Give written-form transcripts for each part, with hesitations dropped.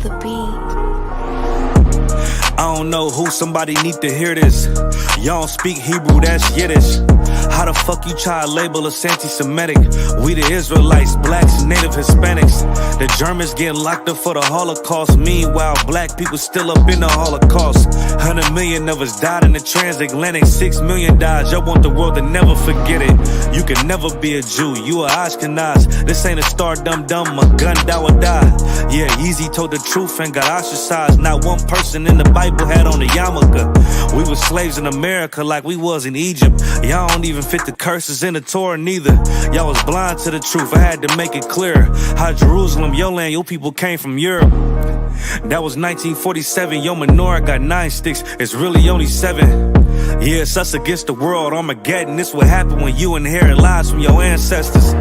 the beat. I don't know who, somebody need to hear this. Y'all don't speak Hebrew, that's Yiddish. How the fuck you try to label us anti-Semitic? We the Israelites, blacks, native Hispanics. The Germans getting locked up for the Holocaust. Meanwhile, black people still up in the Holocaust. 100 million of us died in the transatlantic. 6 million died. Y'all want the world to never forget it. You can never be a Jew, you a Ashkenaz. This ain't a star dum-dum, a gun that would die. Yeah, Yeezy told the truth and got ostracized. Not one person in the Bible had on a yarmulke. We were slaves in America like we was in Egypt. Y'all don't even fit the curses in the Torah neither. Y'all was blind to the truth, I had to make it clear. How Jerusalem, your land, your people came from Europe. That was 1947, your menorah got 9 sticks, it's really only 7. Yeah, it's us against the world, Armageddon. This what happened when you inherit lies from your ancestors.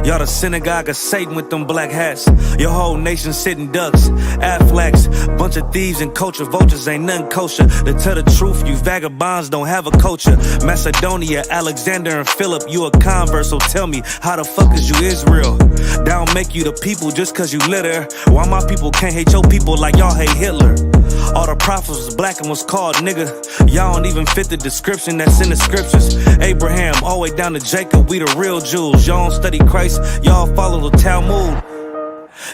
Y'all the synagogue of Satan with them black hats. Your whole nation sitting ducks, Aflacs. Bunch of thieves and culture vultures, ain't nothing kosher. To tell the truth, you vagabonds don't have a culture. Macedonia, Alexander and Philip, you a convert, so tell me, how the fuck is you Israel? That don't make you the people just cause you live there. Why my people can't hate your people like y'all hate Hitler? All the prophets was black and was called nigga. Y'all don't even fit the description that's in the scriptures. Abraham, all the way down to Jacob, we the real Jews. Y'all don't study Christ, y'all follow the Talmud.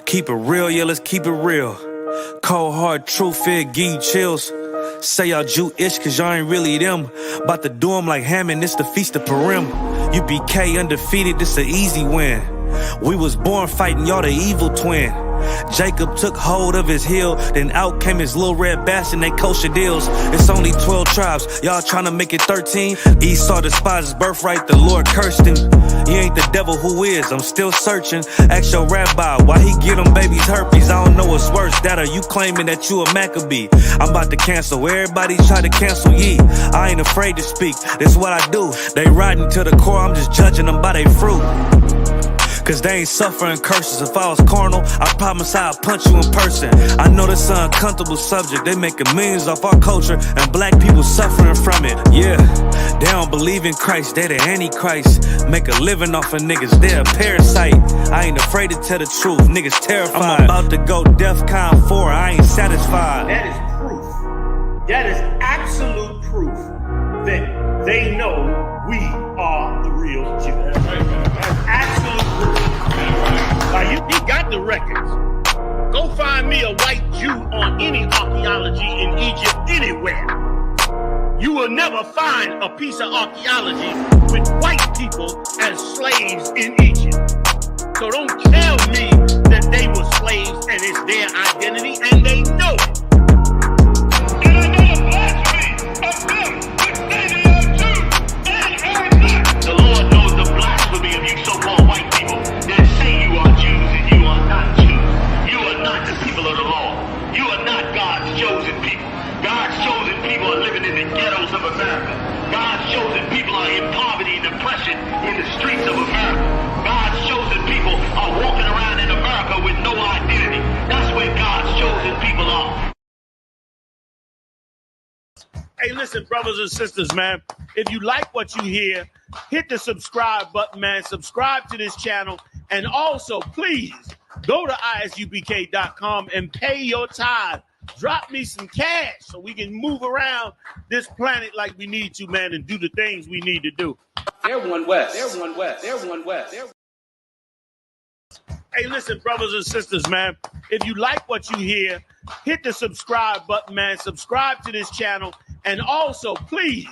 Keep it real, yeah, let's keep it real. Cold hard truth, it give you chills. Say y'all Jewish cause y'all ain't really them. About to do them like Hammond, it's the Feast of Purim. U.P.K undefeated, this an easy win. We was born fighting, y'all the evil twin. Jacob took hold of his heel, then out came his little red bastard, they kosher deals. It's only 12 tribes, y'all trying to make it 13. Esau despised his birthright, the Lord cursed him. He ain't the devil, who is? I'm still searching. Ask your rabbi, why he get them babies herpes? I don't know what's worse, that or you claiming that you a Maccabee. I'm about to cancel, everybody try to cancel ye. I ain't afraid to speak, that's what I do. They riding to the core, I'm just judging them by their fruit. Cause they ain't suffering curses. If I was carnal, I promise I'd punch you in person. I know this an uncomfortable subject. They making millions off our culture and black people suffering from it. Yeah, they don't believe in Christ, they the Antichrist. Make a living off of niggas, they a parasite. I ain't afraid to tell the truth, niggas terrified. I'm about to go DEFCON 4, I ain't satisfied. That is proof. That is absolute proof that they know we are the real Jews. That's absolute proof. Now you got the records. Go find me a white Jew on any archaeology in Egypt anywhere. You will never find a piece of archaeology with white people as slaves in Egypt. So don't tell me that they were slaves and it's their identity, and they know it. And I know the blasphemy of them which say they are Jews. They are not. The Lord knows the blasphemy of you so-called white people that say you are Jews and you are not Jews. You are not the people of the law. You are not God's chosen people. God's chosen people are living in the ghettos of America. God's chosen people are in poverty and depression in the streets of America. God's chosen people are walking around in America with no identity. That's where God's chosen people are. Hey, listen, brothers and sisters, man. If you like what you hear, hit the subscribe button, man. Subscribe to this channel. And also, please, go to I.S.U.P.K.com and pay your tithe. Drop me some cash so we can move around this planet like we need to, man, and do the things we need to do. Everyone west. Everyone west. Everyone west. Hey, listen, brothers and sisters, man. If you like what you hear, hit the subscribe button, man. Subscribe to this channel. And also, please,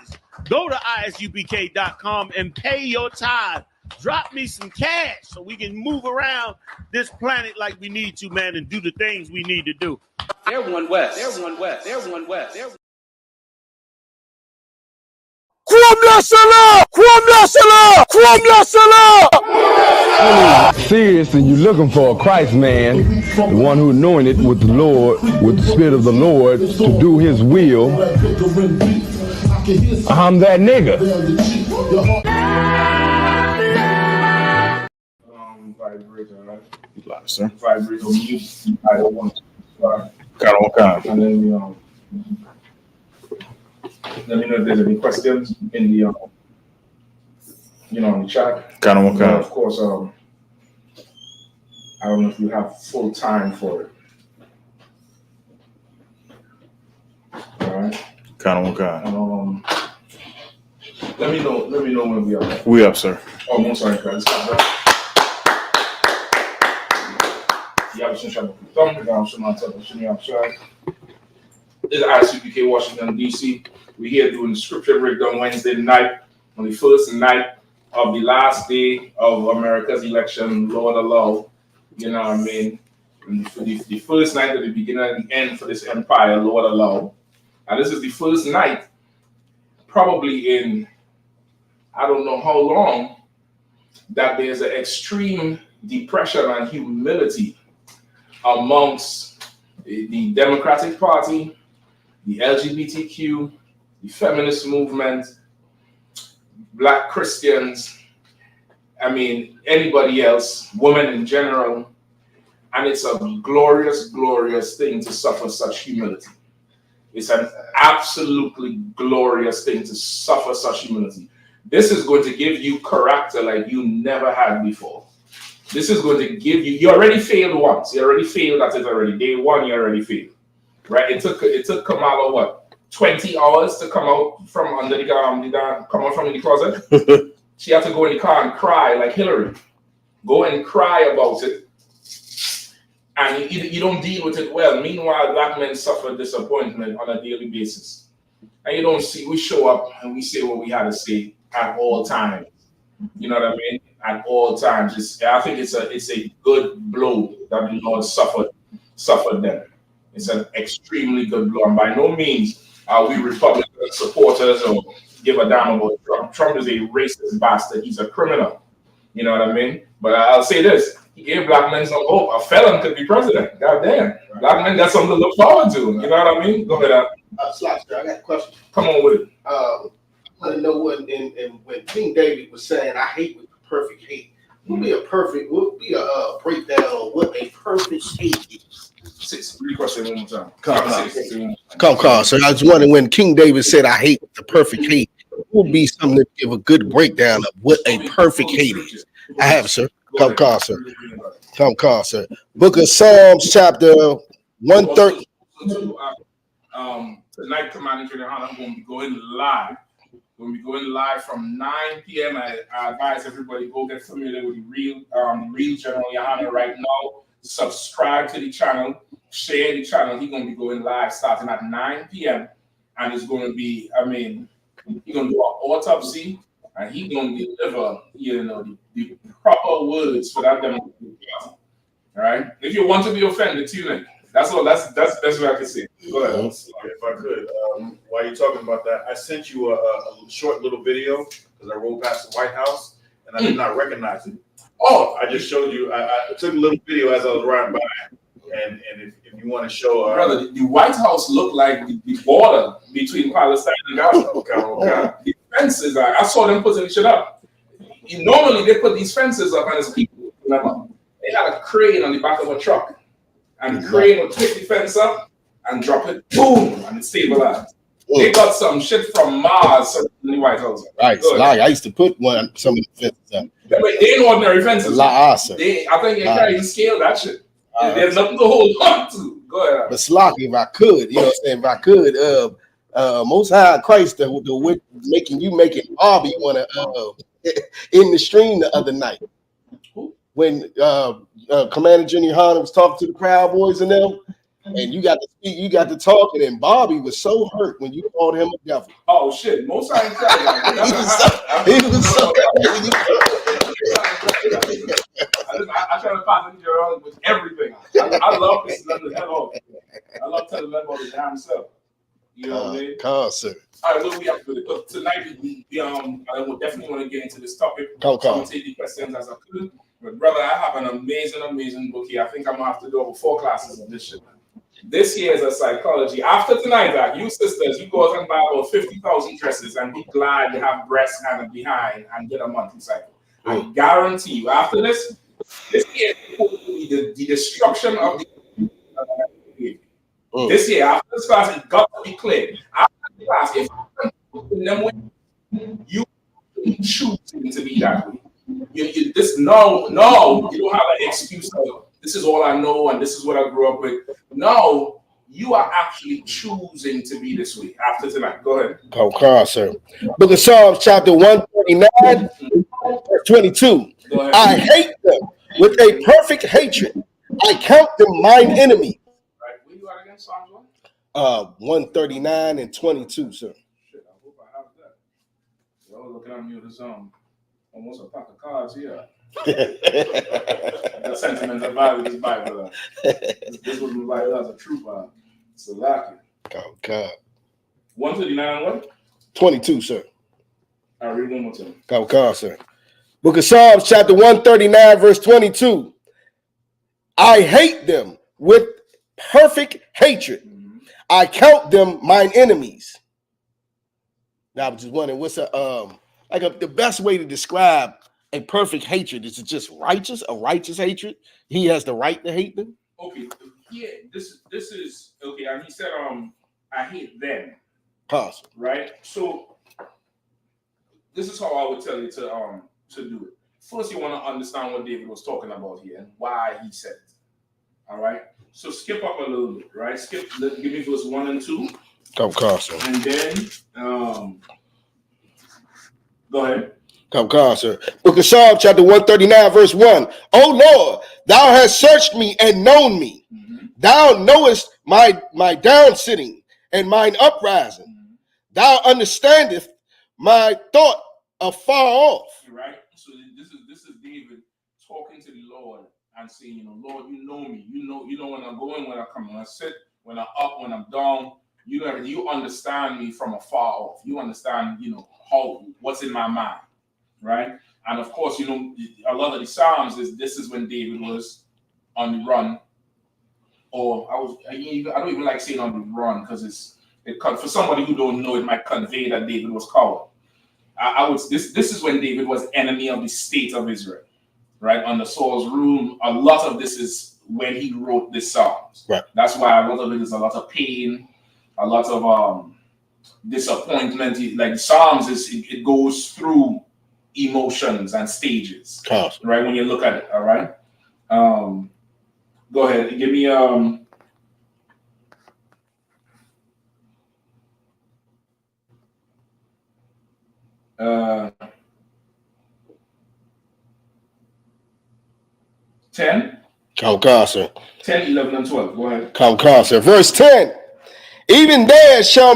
go to I.S.U.P.K.com and pay your tithe. Drop me some cash so we can move around this planet like we need to, man, and do the things we need to do. Everyone west. Everyone west. Everyone west. Serious, and you're looking for a Christ man, the one who's knowing it with the Lord, with the Spirit of the Lord, to do His will. I'm that nigga. Vibrator, right? Live, sir. Vibrator music. I don't want to start. Kind of what kind? And then let me know if there's any questions in the in the chat. Kind of what kind? Of course, I don't know if you have full time for it. And, let me know when we are. We up, sir. Oh, I'm sorry, guys. This is I.S.U.P.K, Washington, D.C. We're here doing the scripture breakdown Wednesday night, on the first night of the last day of America's election, Lord allow, you know what I mean? And the first night at the beginning and the end for this empire, Lord allow. And this is the first night, probably in, I don't know how long, that there's an extreme depression and humility amongst the Democratic Party, the LGBTQ, the feminist movement, Black Christians, I mean, anybody else, women in general. And it's a glorious, glorious thing to suffer such humility. It's an absolutely glorious thing to suffer such humility. This is going to give you character like you never had before. This is going to give you already failed once. You already failed at it already. Day one, you already failed. Right? It took Kamala what? 20 hours to come out from under the come out from the closet. She had to go in the car and cry like Hillary. Go and cry about it. And you don't deal with it well. Meanwhile, Black men suffer disappointment on a daily basis. And you don't see, we show up and we say what we had to say at all times. You know what I mean? At all times. I think it's a good blow that the Lord suffered them. It's an extremely good blow. And by no means are we Republican supporters or give a damn about Trump. Trump is a racist bastard. He's a criminal. You know what I mean? But I'll say this. He gave Black men some hope. A felon could be president. God damn. Black men got something to look forward to. You know what I mean? Go ahead. Slapster, I got a question. Come on with it. I want to know when King David was saying, "I hate with perfect hate." Would be a breakdown of what a perfect hate is. Read question one more time. Come, sir. I was wondering when King David said, "I hate the perfect hate." Would be something to give a good breakdown of what a perfect hate is. I have, sir. Come, sir. Come, sir. Book of Psalms, chapter 130. Tonight, Commander YAHANNA, I'm going to be going live. We're going to be going live from 9 p.m. I advise everybody go get familiar with the real General YAHANNA right now. Subscribe to the channel, share the channel. He's going to be going live starting at 9 p.m. And it's going to be, he's going to do an autopsy and he's going to deliver, the proper words for that democracy. All right? If you want to be offended, tune in. That's all. That's the best way I can say. Go ahead. If I could, while you're talking about that, I sent you a short little video because I rode past the White House and I did not recognize it. Oh, I just showed you. I took a little video as I was riding by, and if you want to show, brother, the White House looked like the border between Palestine and Gaza. Okay. The fences, I saw them putting shit up. Normally they put these fences up and there's people. Remember, they had a crane on the back of a truck. And the crane would pick the fence up and drop it, boom, and it stabilized. They got some shit from Mars in the White House. Right, so I used to put some of the fences up. They ain't ordinary fences. I think they can't even scale that shit. There's nothing to hold on to. Go ahead. But Slocky, if I could, you know what I'm saying? If I could, Most High Christ, the making Bobby want to in the stream the other night. When Commander Junior YAHANNA was talking to the Proud Boys and them, and you got to speak, you got to talk, and then Bobby was so hurt when you called him a devil. Oh shit! Most I he was so I try to find him with everything. I love this. I love telling them about the damn self. You know what I mean? Concert. All right, what do we have to do? Tonight, I will definitely want to get into this topic. Come. I'll take the questions as I could. But brother, I have an amazing book here. I think I'm gonna have to do over 4 classes of this shit. This year is a psychology. After tonight, you sisters, you go out and buy about 50,000 dresses and be glad you have breasts and a behind and get a monthly cycle. I guarantee you, after this year will be the destruction of the This year, after this class, it got to be clear. After the class, if you choose to be that way. You don't have an excuse of this is all I know and this is what I grew up with. No, you are actually choosing to be this way after tonight. Go ahead. Okay, sir. Book of Psalms, chapter 139, verse 22. I hate them with a perfect hatred. I count them mine enemy. Right. Where you at again, Psalms 1? 139 and 22, sir. Shit, I hope I have that. Y'all looking at me with this almost a pack of cards here. The sentimental value of this Bible. This was my Bible as a true Bible. It's a lucky. Oh, God. 139 and what? 22, sir. I'll read one more time. Oh, God, sir. Book of Psalms, chapter 139, verse 22. I hate them with perfect hatred. I count them mine enemies. Now, I was just wondering, what's the best way to describe a perfect hatred? Is it just righteous, a righteous hatred? He has the right to hate them? Okay, yeah, this is okay. And he said, I hate them. Possible. Right? So this is how I would tell you to do it. First, you want to understand what David was talking about here and why he said it. All right. So skip up a little bit, right? Give me verse 1 and 2. Come, Carson. And then go ahead. Come, Carson. Book of Psalms, chapter 139, verse 1. O Lord, thou hast searched me and known me. Mm-hmm. Thou knowest my down sitting and mine uprising. Mm-hmm. Thou understandest my thought afar off. Right. So this is David talking to the Lord and saying, Lord, you know me. You know when I'm going, when I come, when I sit, when I'm up, when I'm down. You understand me from afar off. You understand, what's in my mind, right? And of course, a lot of the Psalms this is when David was on the run, or I don't even like saying on the run because for somebody who don't know, it might convey that David was coward. This is when David was enemy of the state of Israel, right? Under Saul's rule. A lot of this is when he wrote the Psalms. Right. That's why a lot of it is a lot of pain, a lot of disappointment. Like the Psalms it goes through emotions and stages. Awesome. Right, when you look at it. All right. Go ahead. Give me 10. Come, 10, 11, and 12. Go ahead. Come, verse 10. Even there shall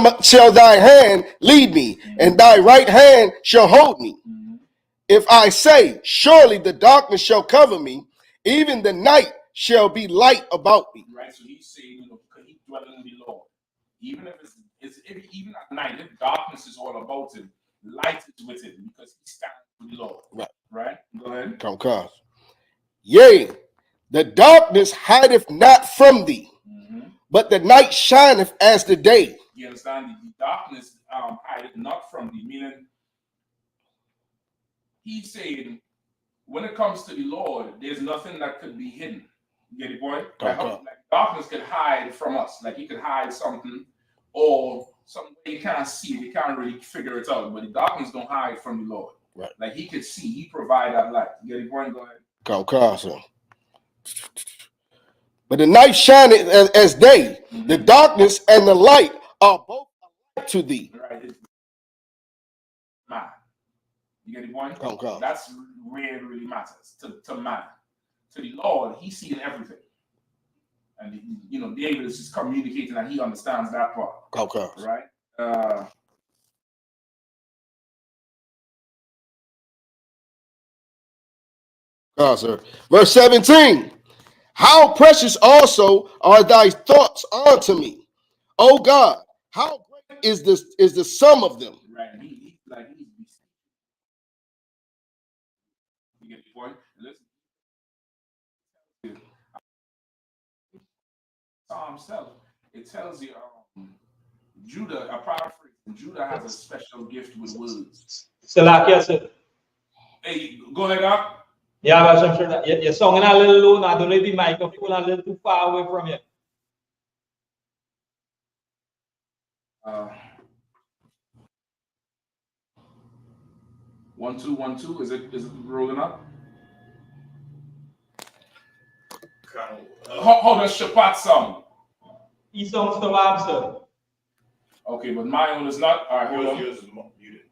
thy hand lead me, and thy right hand shall hold me. Mm-hmm. If I say, surely the darkness shall cover me, even the night shall be light about me. Right. So he's saying, because he dwelling in the Lord. Even if even at night, if darkness is all about him, light is with him because he stands with the Lord. Right. Right. Go ahead. Come. Yea, the darkness hideth not from thee, but the night shineth as the day. You understand? The darkness hideth not from thee, meaning he's saying when it comes to the Lord, there's nothing that could be hidden. You get the point? Like darkness could hide from us. Like he could hide something or something you can't see it, you can't really figure it out. But the darkness don't hide from the Lord. Right. Like he could see, he provide that light. You get the point? Go ahead. Come. But the night shineth as day. The darkness and the light are both alike to thee. Right. Man. You get the point? Come. That's where it really matters to man. To the Lord, he's seeing everything. And David is just communicating that he understands that part. Come. Right? Sir. Verse 17. How precious also are thy thoughts unto me, O God! How great is the sum of them? Right. He's you get the point? Listen. Psalm 7. It tells you Judah, a paraphrase. Judah has a special gift with words. Salakia, sir. Hey, go ahead, Doc. Yeah, but I'm sure that you're singing a little low now. Don't let the microphone a little too far away from you. 1 2 1 2. Is it rolling up? Hold on, Shabbat song. E-song's the vibe, sir. Okay, but my own is not. All right, hold on. Yours is muted.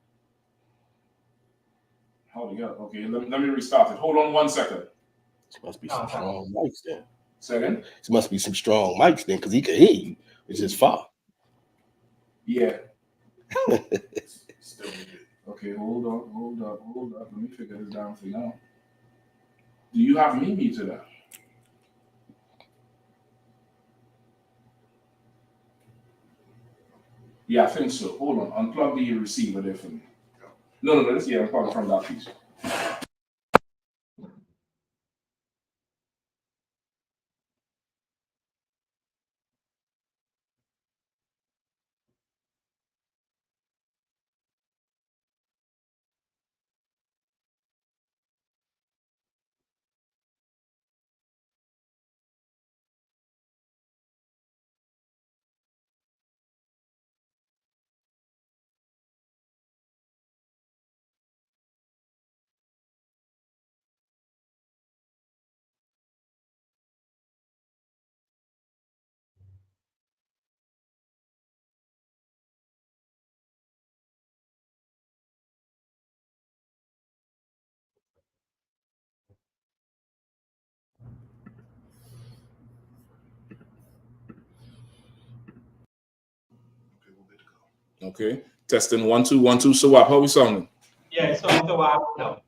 Hold it up. Okay, let me restart it. Hold on 1 second. It must be some strong mics then. Second. It must be some strong mics then, because he can hear you. It's just far. Yeah. Still muted. Okay, hold up. Let me figure this down for you. Do you have me muted up? Yeah, I think so. Hold on. Unplug the receiver there for me. No, this unplug from that piece. Okay. Testing 1 2 1 2. So what? How we sounding? Yeah, it's on the vibe now.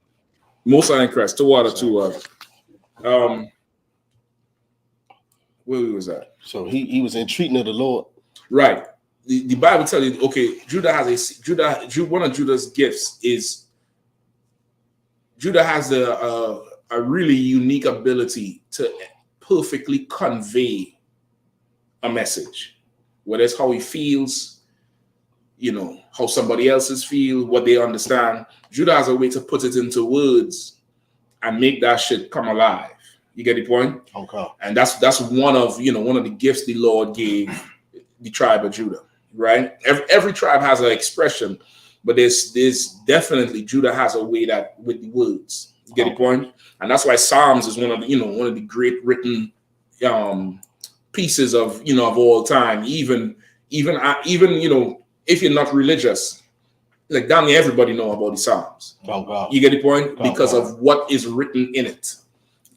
Most sign crest. To water to where we was at? So he was entreating of the Lord. Right. The Bible tells you, okay, one of Judah's gifts is Judah has a really unique ability to perfectly convey a message, whether it's how he feels, how somebody else's feel, what they understand. Judah has a way to put it into words and make that shit come alive. You get the point? Okay. And that's one of the gifts the Lord gave the tribe of Judah, right? Every tribe has an expression, but there's definitely Judah has a way that with the words. You get the point? And that's why Psalms is one of the great written pieces of all time. Even if you're not religious, like damn near everybody know about the Psalms. You get the point? Because of what is written in it.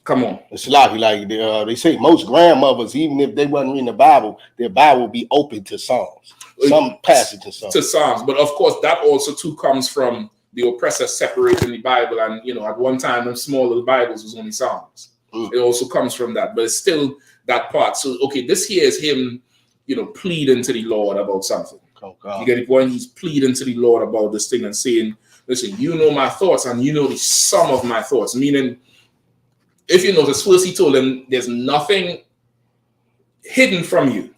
Come on. It's like they say most grandmothers, even if they wasn't reading the Bible, their Bible will be open to Psalms. Some passage of Psalms. To Psalms. But of course, that also too comes from the oppressor separating the Bible. And at one time, them small little Bibles was only Psalms. It also comes from that, but it's still that part. So okay, this here is him, pleading to the Lord about something. You get the point? He's pleading to the Lord about this thing and saying, listen, you know my thoughts and you know the sum of my thoughts. Meaning, if you notice, first he told them there's nothing hidden from you.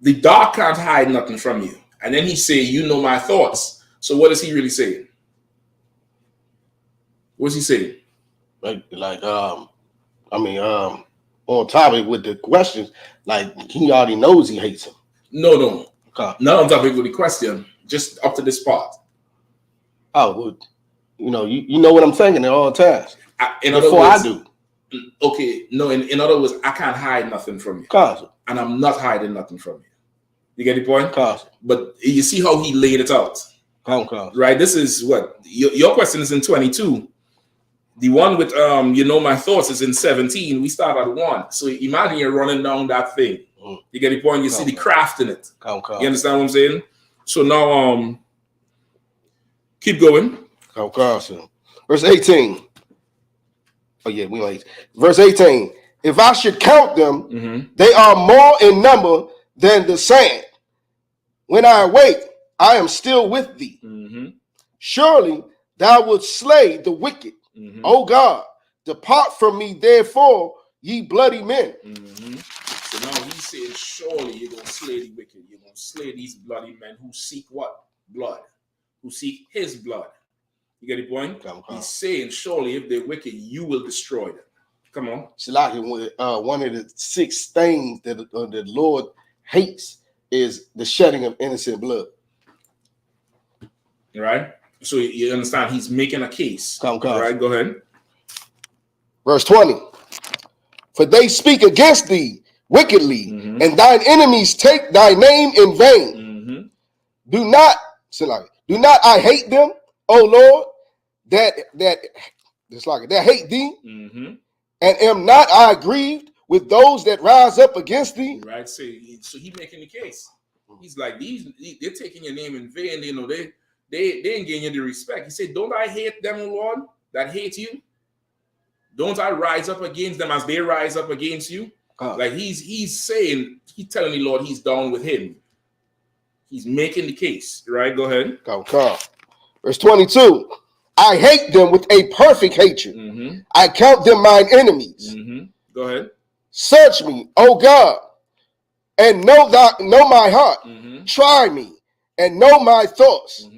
The dark can't hide nothing from you. And then he say, you know my thoughts. So what is he really saying? What's he saying? On topic with the questions, like he already knows he hates him. No. Okay. Not on topic with the question, just up to this part. Oh, well, you know what I'm thinking at all times. Before I do. Okay, no, in other words, I can't hide nothing from you. Constant. And I'm not hiding nothing from you. You get the point? Constant. But you see how he laid it out. Constant. Right? This is what your question is in 22. The one with my thoughts is in 17. We start at 1. So imagine you're running down that thing. You get the point? You see the craft in it. You understand what I'm saying? So now keep going. Verse 18. Oh yeah, we like verse 18. If I should count them, they are more in number than the sand. When I awake, I am still with thee. Surely thou wilt slay the wicked. O God, depart from me, therefore, ye bloody men. So now he says, surely you're going to slay the wicked. You're going to slay these bloody men who seek what? Blood. Who seek his blood. You get the point? He's saying, surely if they're wicked, you will destroy them. Come on. One of the 6 things that the Lord hates is the shedding of innocent blood. Right? So you understand, he's making a case. Right, go ahead. Verse 20. For they speak against thee wickedly, and thine enemies take thy name in vain. Do not I hate them, O Lord, that hate thee, and am not I grieved with those that rise up against thee? Right. So he making the case. He's like, they're taking your name in vain. You know, they ain't getting you the respect. He said, don't I hate them, O Lord, that hate you? Don't I rise up against them as they rise up against you? Like he's telling the Lord he's down with him. He's making the case, right? Go ahead. Verse 22. I hate them with a perfect hatred. I count them mine enemies. Go ahead. Search me, O God, and know my heart. Try me and know my thoughts,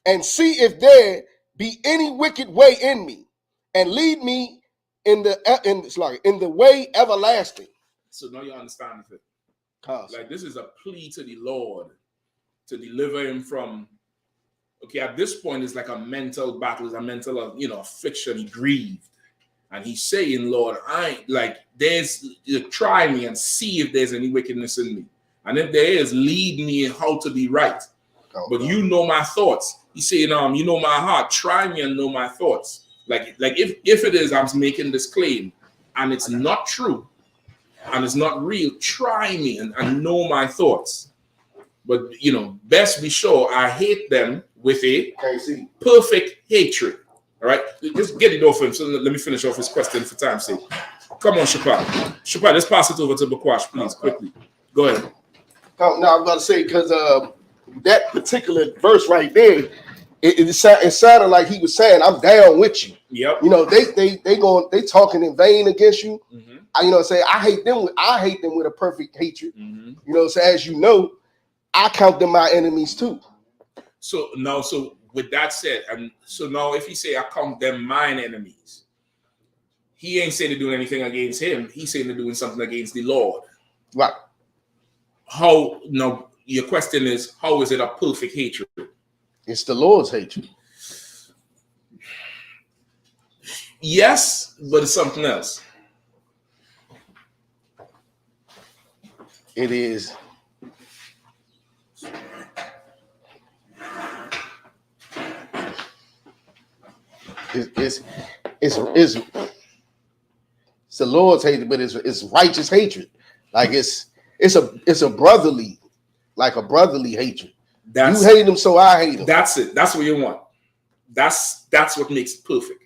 and see if there be any wicked way in me, and lead me in the way everlasting. So now you understand it. Like this is a plea to the Lord to deliver him from. Okay, at this point it's like a mental battle, it's a mental affliction. He grieved, and he's saying, Lord, try me and see if there's any wickedness in me, and if there is, lead me in how to be right. But you know my thoughts. He's saying, you know my heart. Try me and know my thoughts. Like if it is, I'm making this claim, and it's not true, and it's not real. Try me and know my thoughts. But best be sure I hate them with a perfect hatred. All right, just get it off him. So let me finish off his question for time's sake. Come on, Shapa. let's pass it over to Bakwash, please, quickly. Go ahead. Now I'm going to say, because that particular verse right there, it sounded like he was saying, I'm down with you. Yep. They talking in vain against you. I hate them with a perfect hatred. So as you know, I count them my enemies too. So with that said, and so now if you say I count them mine enemies, he ain't saying they're doing anything against him. He's saying they're doing something against the Lord. Right. How now? Your question is, how is it a perfect hatred? It's the Lord's hatred. Yes, but it's something else. It is. It's the Lord's hatred, but it's righteous hatred. Like it's a brotherly, like a brotherly hatred. You hate him, so I hate him. That's it. That's what you want. That's what makes it perfect.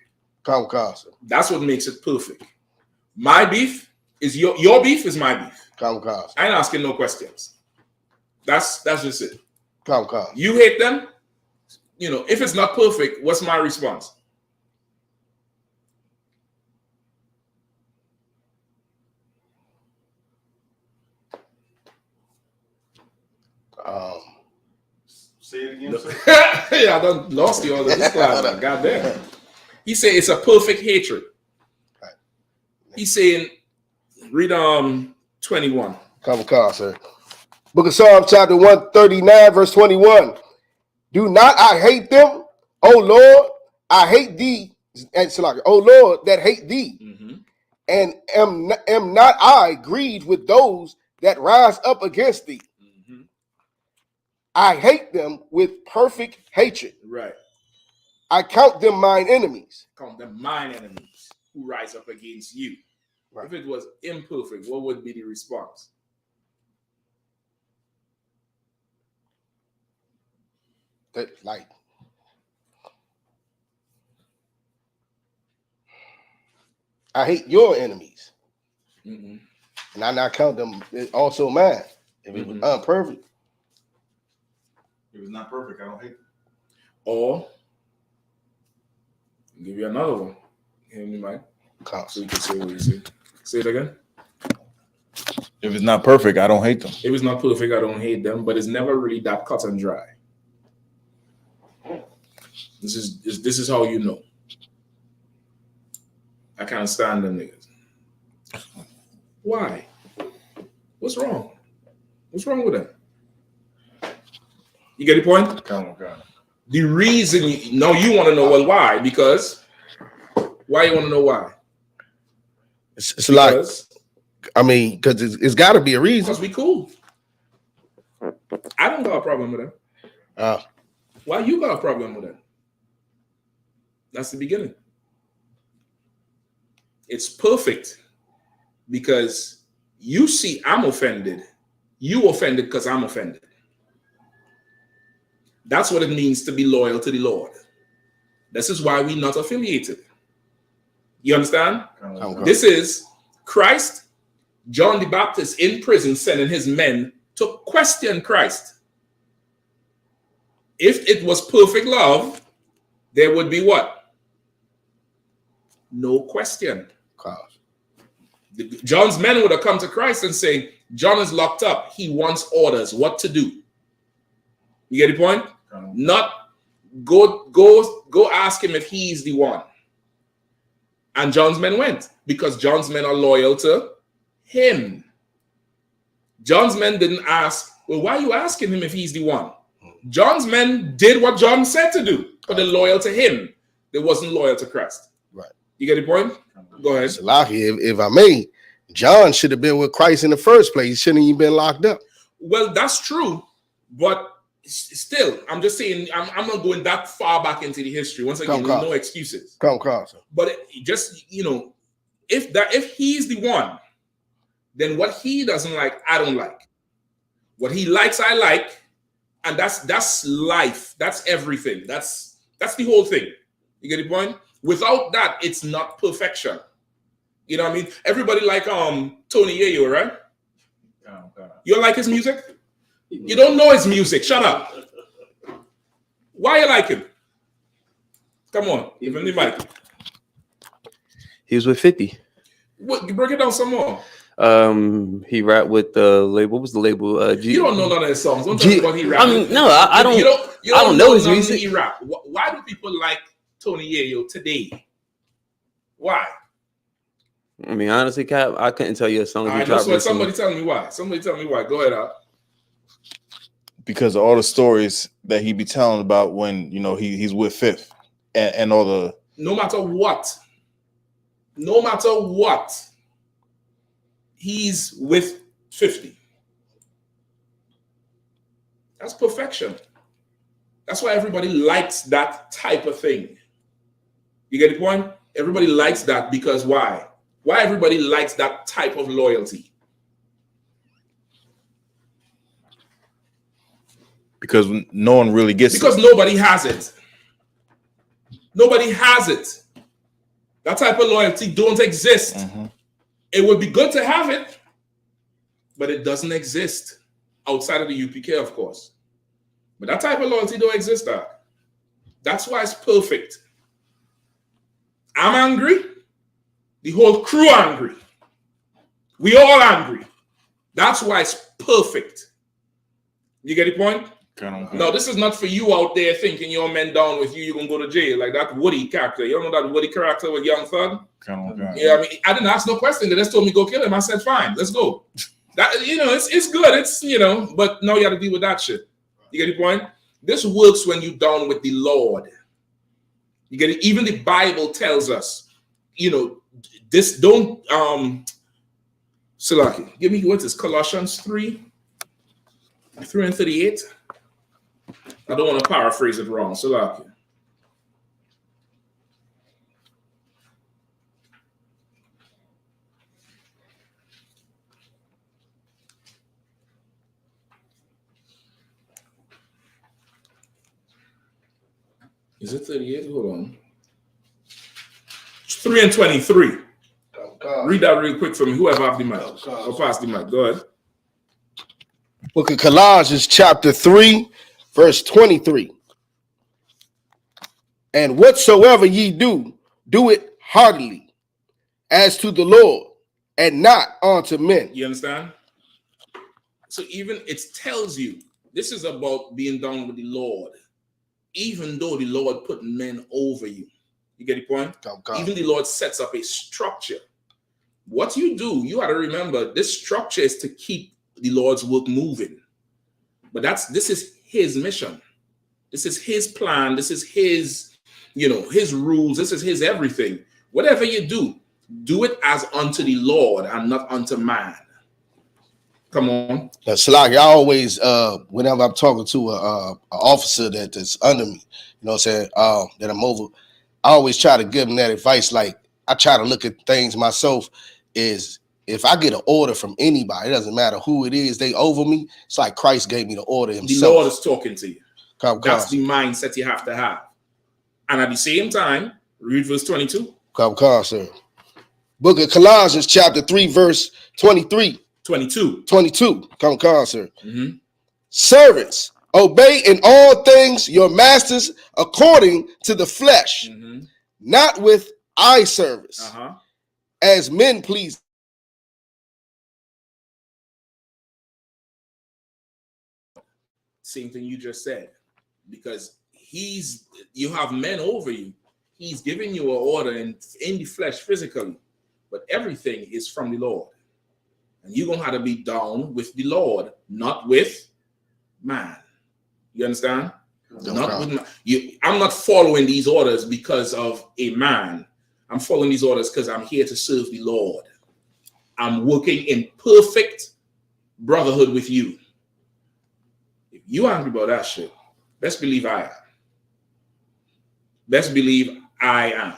That's what makes it perfect. My beef is your beef is my beef. I ain't asking no questions. That's just it. You hate them. If it's not perfect, what's my response? Say it again. Yeah, I done lost you all of this class. God damn. He said it's a perfect hatred. Right. He's saying, read 21. Sir. Book of Psalms, chapter 139, verse 21. Do not I hate them, O Lord? I hate thee, and O Lord, that hate thee. And am not I grieved with those that rise up against thee? I hate them with perfect hatred. Right. I count them mine enemies. Count them mine enemies who rise up against you. Right. If it was imperfect, what would be the response? I hate your enemies. And I not count them also mine. If it was imperfect. If it's not perfect, I don't hate them. Or I'll give you another one. Hand me mic. So you can say what you say. Say it again. If it's not perfect, I don't hate them. If it's not perfect, I don't hate them. But it's never really that cut and dry. This is how you know. I can't stand them niggas. Why? What's wrong? What's wrong with them? You get the point? Come on, God. The reason you want to know, well, why? Because why you want to know why? It's like I mean, because it's got to be a reason. Because we cool. I don't got a problem with that. Why you got a problem with that? That's the beginning. It's perfect because you see I'm offended. You offended because I'm offended. That's what it means to be loyal to the Lord. This is why we're not affiliated. You understand? Okay. This is Christ, John the Baptist in prison, sending his men to question Christ. If it was perfect love, there would be what? No question. John's men would have come to Christ and say, John is locked up. He wants orders. What to do? You get the point? Not go ask him if he's the one. And John's men went because John's men are loyal to him. John's men didn't ask, well, why are you asking him if he's the one? John's men did what John said to do, but they're loyal to him. They wasn't loyal to Christ. Right. You get the point? Go ahead. If I may, John should have been with Christ in the first place. He shouldn't even been locked up. Well, that's true, but still, I'm just saying, I'm not going that far back into the history. Once again, there's no excuses. Come across. But if he's the one, then what he doesn't like, I don't like. What he likes, I like, and that's life. That's everything. That's the whole thing. You get the point? Without that, it's not perfection. You know what I mean? Everybody like Tony Yayo, right? You don't like his music? You don't know his music. Shut up. Why you like him? Come on, give him the mic. He was with 50. What? Break it down some more. He rapped with the label. What was the label? You don't know none of his songs. Don't tell me what he rapped. I mean, no, I don't. You I don't know his music. He rap. Why do people like Tony Yayo today? Why? I mean, honestly, Cap, I couldn't tell you a song. Somebody tell me why. Somebody tell me why. Go ahead, Al. Because of all the stories that he be telling about when he's with Fifth and all the. No matter what, he's with 50. That's perfection. That's why everybody likes that type of thing. You get the point? Everybody likes that because why? Why everybody likes that type of loyalty? Because no one really gets it. Because nobody has it. Nobody has it. That type of loyalty don't exist. Mm-hmm. It would be good to have it, but it doesn't exist outside of the UPK, of course. But that type of loyalty don't exist there. That's why it's perfect. I'm angry. The whole crew angry. We all angry. That's why it's perfect. You get the point? No, this is not for you out there thinking your men down with you, you're going to go to jail. Like that Woody character. You don't know that Woody character with Young Thug? Yeah, I mean, I didn't ask no question. They just told me go kill him. I said, fine, let's go. That it's good. It's, but now you got to deal with that shit. You get the point? This works when you're down with the Lord. You get it? Even the Bible tells us, this don't, Salaki, give me what is Colossians 3:38. I don't want to paraphrase it wrong. Salaki. Is it 38? Hold on. 3:23. Read that real quick for me. Whoever have the mic. I'll pass the mic. Go ahead. Book of Colossians chapter 3, verse 23. And whatsoever ye do, do it heartily, as to the Lord, and not unto men. You understand? So even it tells you, this is about being down with the Lord. Even though the Lord put men over you. You get the point? Even the Lord sets up a structure. What you do, you got to remember, this structure is to keep the Lord's work moving. But this is his mission. This is his plan. This is his, his rules. This is his everything. Whatever you do, Do it as unto the Lord and not unto man. Come on. Salaki, I always, whenever I'm talking to a officer that's under me, you know what I'm saying, that I'm over, I always try to give them that advice. Like, I try to look at things myself is, if I get an order from anybody, it doesn't matter who it is, they over me. It's like Christ gave me the order himself. The Lord is talking to you. That's the mindset you have to have. And at the same time, read verse 22. Sir. Book of Colossians, chapter 3, verse 22. Sir. Servants, obey in all things your masters according to the flesh, not with eye service, as men please. Same thing you just said, because you have men over you. He's giving you an order in the flesh physically, but everything is from the Lord. And you're going to have to be down with the Lord, not with man. You understand? Not with man. I'm not following these orders because of a man. I'm following these orders because I'm here to serve the Lord. I'm working in perfect brotherhood with you. If you're angry about that shit, best believe I am. Best believe I am.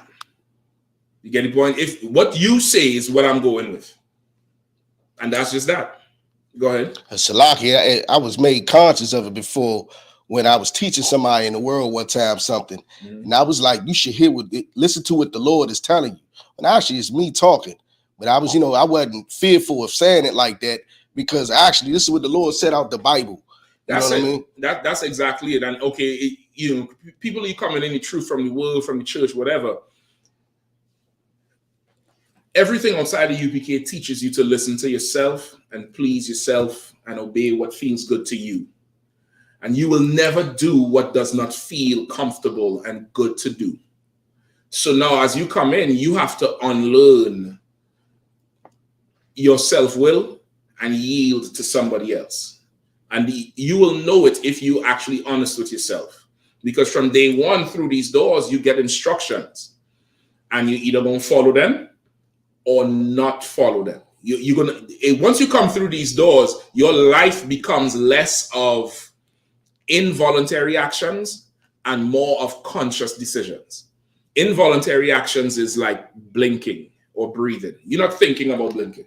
You get the point? If what you say is what I'm going with. And that's just that. Go ahead. Salaki, I was made conscious of it before when I was teaching somebody in the world one time something. And I was like, you should listen to what the Lord is telling you. And actually it's me talking. But I was, I wasn't fearful of saying it like that, because actually this is what the Lord said out the Bible. That's what I mean? That's exactly it. And okay, people are coming in the truth from the world, from the church, whatever. Everything outside the UPK teaches you to listen to yourself and please yourself and obey what feels good to you. And you will never do what does not feel comfortable and good to do. So now as you come in, you have to unlearn your self-will and yield to somebody else. And you will know it if you actually honest with yourself. Because from day one through these doors, you get instructions. And you either going to follow them or not follow them. You're gonna, once you come through these doors, your life becomes less of involuntary actions and more of conscious decisions. Involuntary actions is like blinking or breathing. You're not thinking about blinking.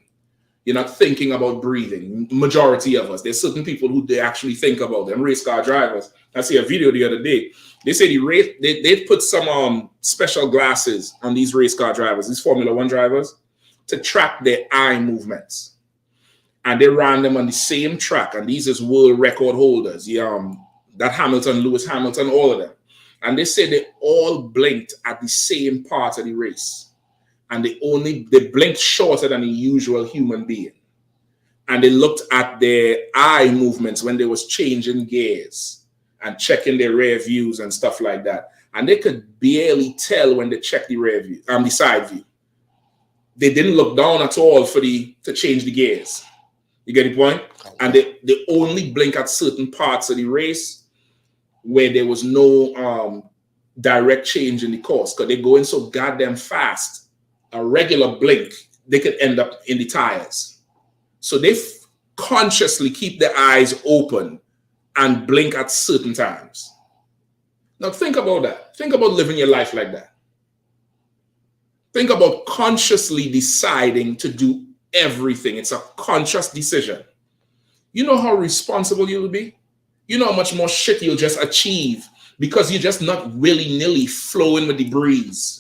You're not thinking about breathing. Majority of us. There's certain people who they actually think about them. Race car drivers. I see a video the other day. They say they put some special glasses on these race car drivers, these Formula One drivers, to track their eye movements. And they ran them on the same track. And these is world record holders. That Hamilton, Lewis Hamilton, all of them. And they say they all blinked at the same part of the race. And they blinked shorter than a usual human being. And they looked at their eye movements when they was changing gears and checking their rear views and stuff like that. And they could barely tell when they checked the rear view, the side view. They didn't look down at all to change the gears. You get the point? And they only blink at certain parts of the race where there was no direct change in the course, because they're going so goddamn fast. A regular blink, they could end up in the tires. So they consciously keep their eyes open and blink at certain times. Now think about that. Think about living your life like that. Think about consciously deciding to do everything. It's a conscious decision. You know how responsible you'll be? You know how much more shit you'll just achieve because you're just not willy-nilly flowing with the breeze.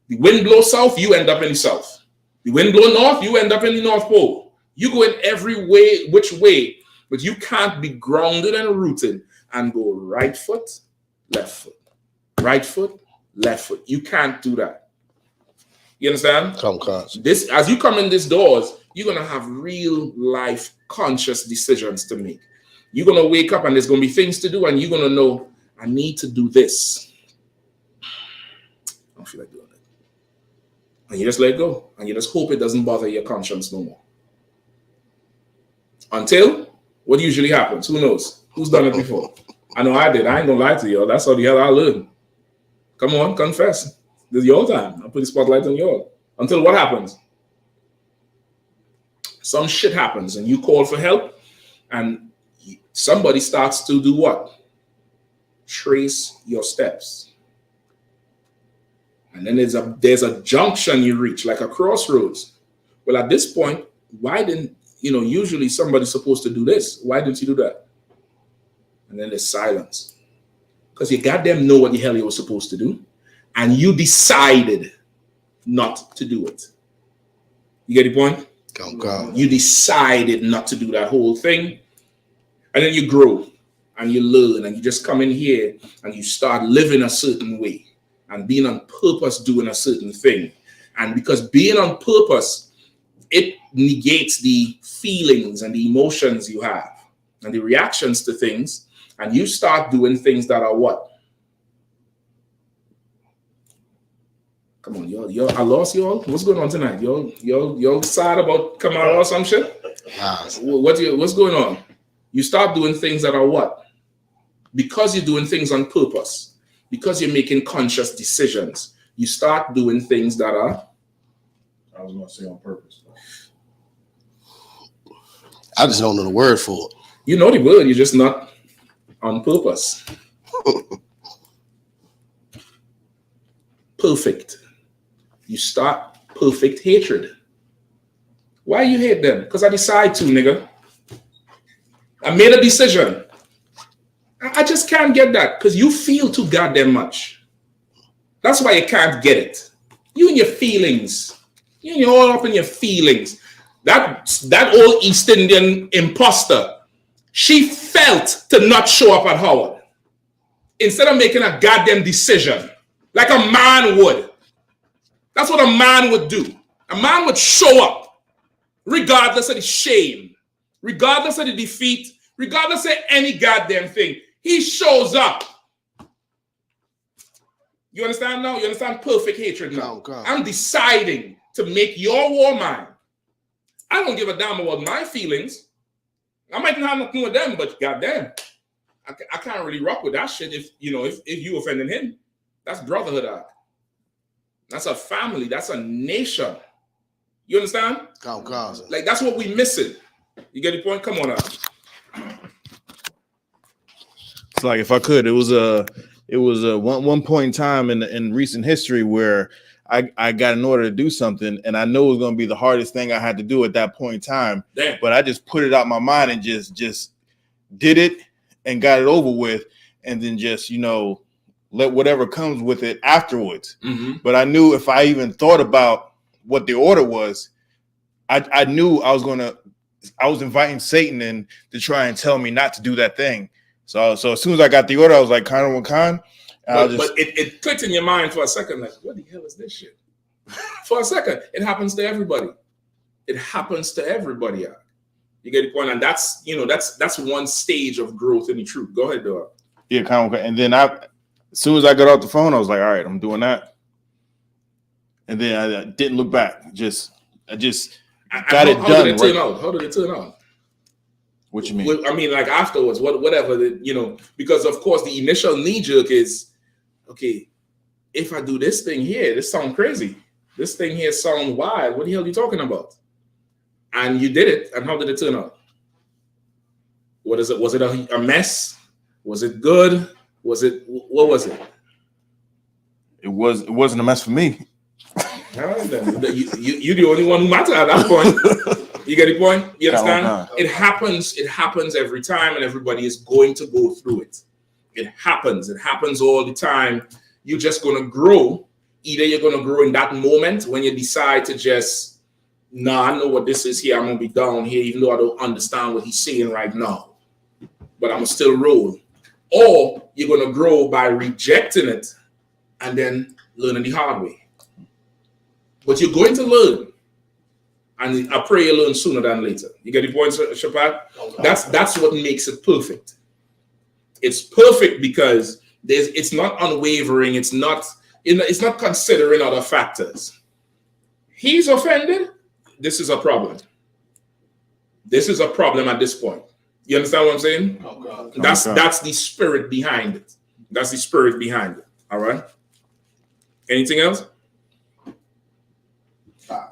The wind blows south, you end up in the south. The wind blows north, you end up in the North Pole. You go in every way, which way, but you can't be grounded and rooted and go right foot, left foot, right foot, left foot. You can't do that. You understand? This, as you come in these doors, you're going to have real life conscious decisions to make. You're going to wake up and there's going to be things to do and you're going to know, I need to do this. I don't feel like doing it. And you just let go. And you just hope it doesn't bother your conscience no more. Until, what usually happens? Who knows? Who's done it before? I know I did. I ain't going to lie to you. That's how the hell I learned. Come on, confess. This is your time. I'll put the spotlight on you all. Until what happens? Some shit happens and you call for help and somebody starts to do what? Trace your steps. And then there's a junction you reach, like a crossroads. Well, at this point, why didn't, usually somebody's supposed to do this. Why didn't you do that? And then there's silence. Because you goddamn know what the hell you were supposed to do. And you decided not to do it. You get the point? You decided not to do that whole thing. And then you grow and you learn and you just come in here and you start living a certain way and being on purpose doing a certain thing. And because being on purpose, it negates the feelings and the emotions you have and the reactions to things. And you start doing things that are what? Come on, y'all. I lost y'all. What's going on tonight? Y'all sad about Kamara or some shit? What's going on? You start doing things that are what? Because you're doing things on purpose, because you're making conscious decisions, you start doing things that are, I was going to say on purpose. I just don't know the word for it. You know the word, you're just not on purpose. Perfect. You start perfect hatred. Why you hate them? Because I decide to, nigga. I made a decision. I just can't get that because you feel too goddamn much. That's why you can't get it. You and your feelings. You're all up in your feelings. That old East Indian imposter, she felt to not show up at Howard. Instead of making a goddamn decision, like a man would. That's what a man would do. A man would show up, regardless of the shame, regardless of the defeat, regardless of any goddamn thing. He shows up. You understand now? You understand perfect hatred now? I'm deciding to make your war mine. I don't give a damn about my feelings. I might not have nothing with them, but goddamn, I can't really rock with that shit if you offending him. That's brotherhood. That's a family. That's a nation. You understand? Like that's what we missing. You get the point? Come on out. It's like if I could, it was a one point in time in recent history where I got an order to do something and I know it was going to be the hardest thing I had to do at that point in time. Damn. But I just put it out my mind and just did it and got it over with, and then just let whatever comes with it afterwards. Mm-hmm. But I knew if I even thought about what the order was, I knew I was inviting Satan in to try and tell me not to do that thing. So as soon as I got the order, I was like, Khan and Khan. But it clicked in your mind for a second, like, what the hell is this shit? For a second, it happens to everybody. It happens to everybody. You get the point, and that's one stage of growth in the truth. Go ahead, dog. Yeah, Khan. And then as soon as I got off the phone, I was like, all right, I'm doing that. And then I didn't look back. I just got it done. How did it turn out? How did it turn out? What you mean? Well, I mean, like afterwards, whatever, because of course the initial knee jerk is, okay, if I do this thing here, this sounds crazy. This thing here sounds wild. What the hell are you talking about? And you did it. And how did it turn out? What is it? Was it a mess? Was it good? What was it? It wasn't a mess for me. All right, then. You're the only one who matters at that point. You get the point? You understand? It happens every time, and everybody is going to go through it. It happens all the time. You're just going to grow. Either you're going to grow in that moment when you decide to just, I know what this is here. I'm going to be down here, even though I don't understand what he's saying right now. But I'm going to still roll. Or you're going to grow by rejecting it and then learning the hard way. But you're going to learn. And I pray you learn sooner than later. You get the point, Shapat? That's what makes it perfect. It's perfect because it's not unwavering. It's not considering other factors. He's offended. This is a problem. This is a problem at this point. You understand what I'm saying? Oh, that's the spirit behind it. That's the spirit behind it. All right. Anything else?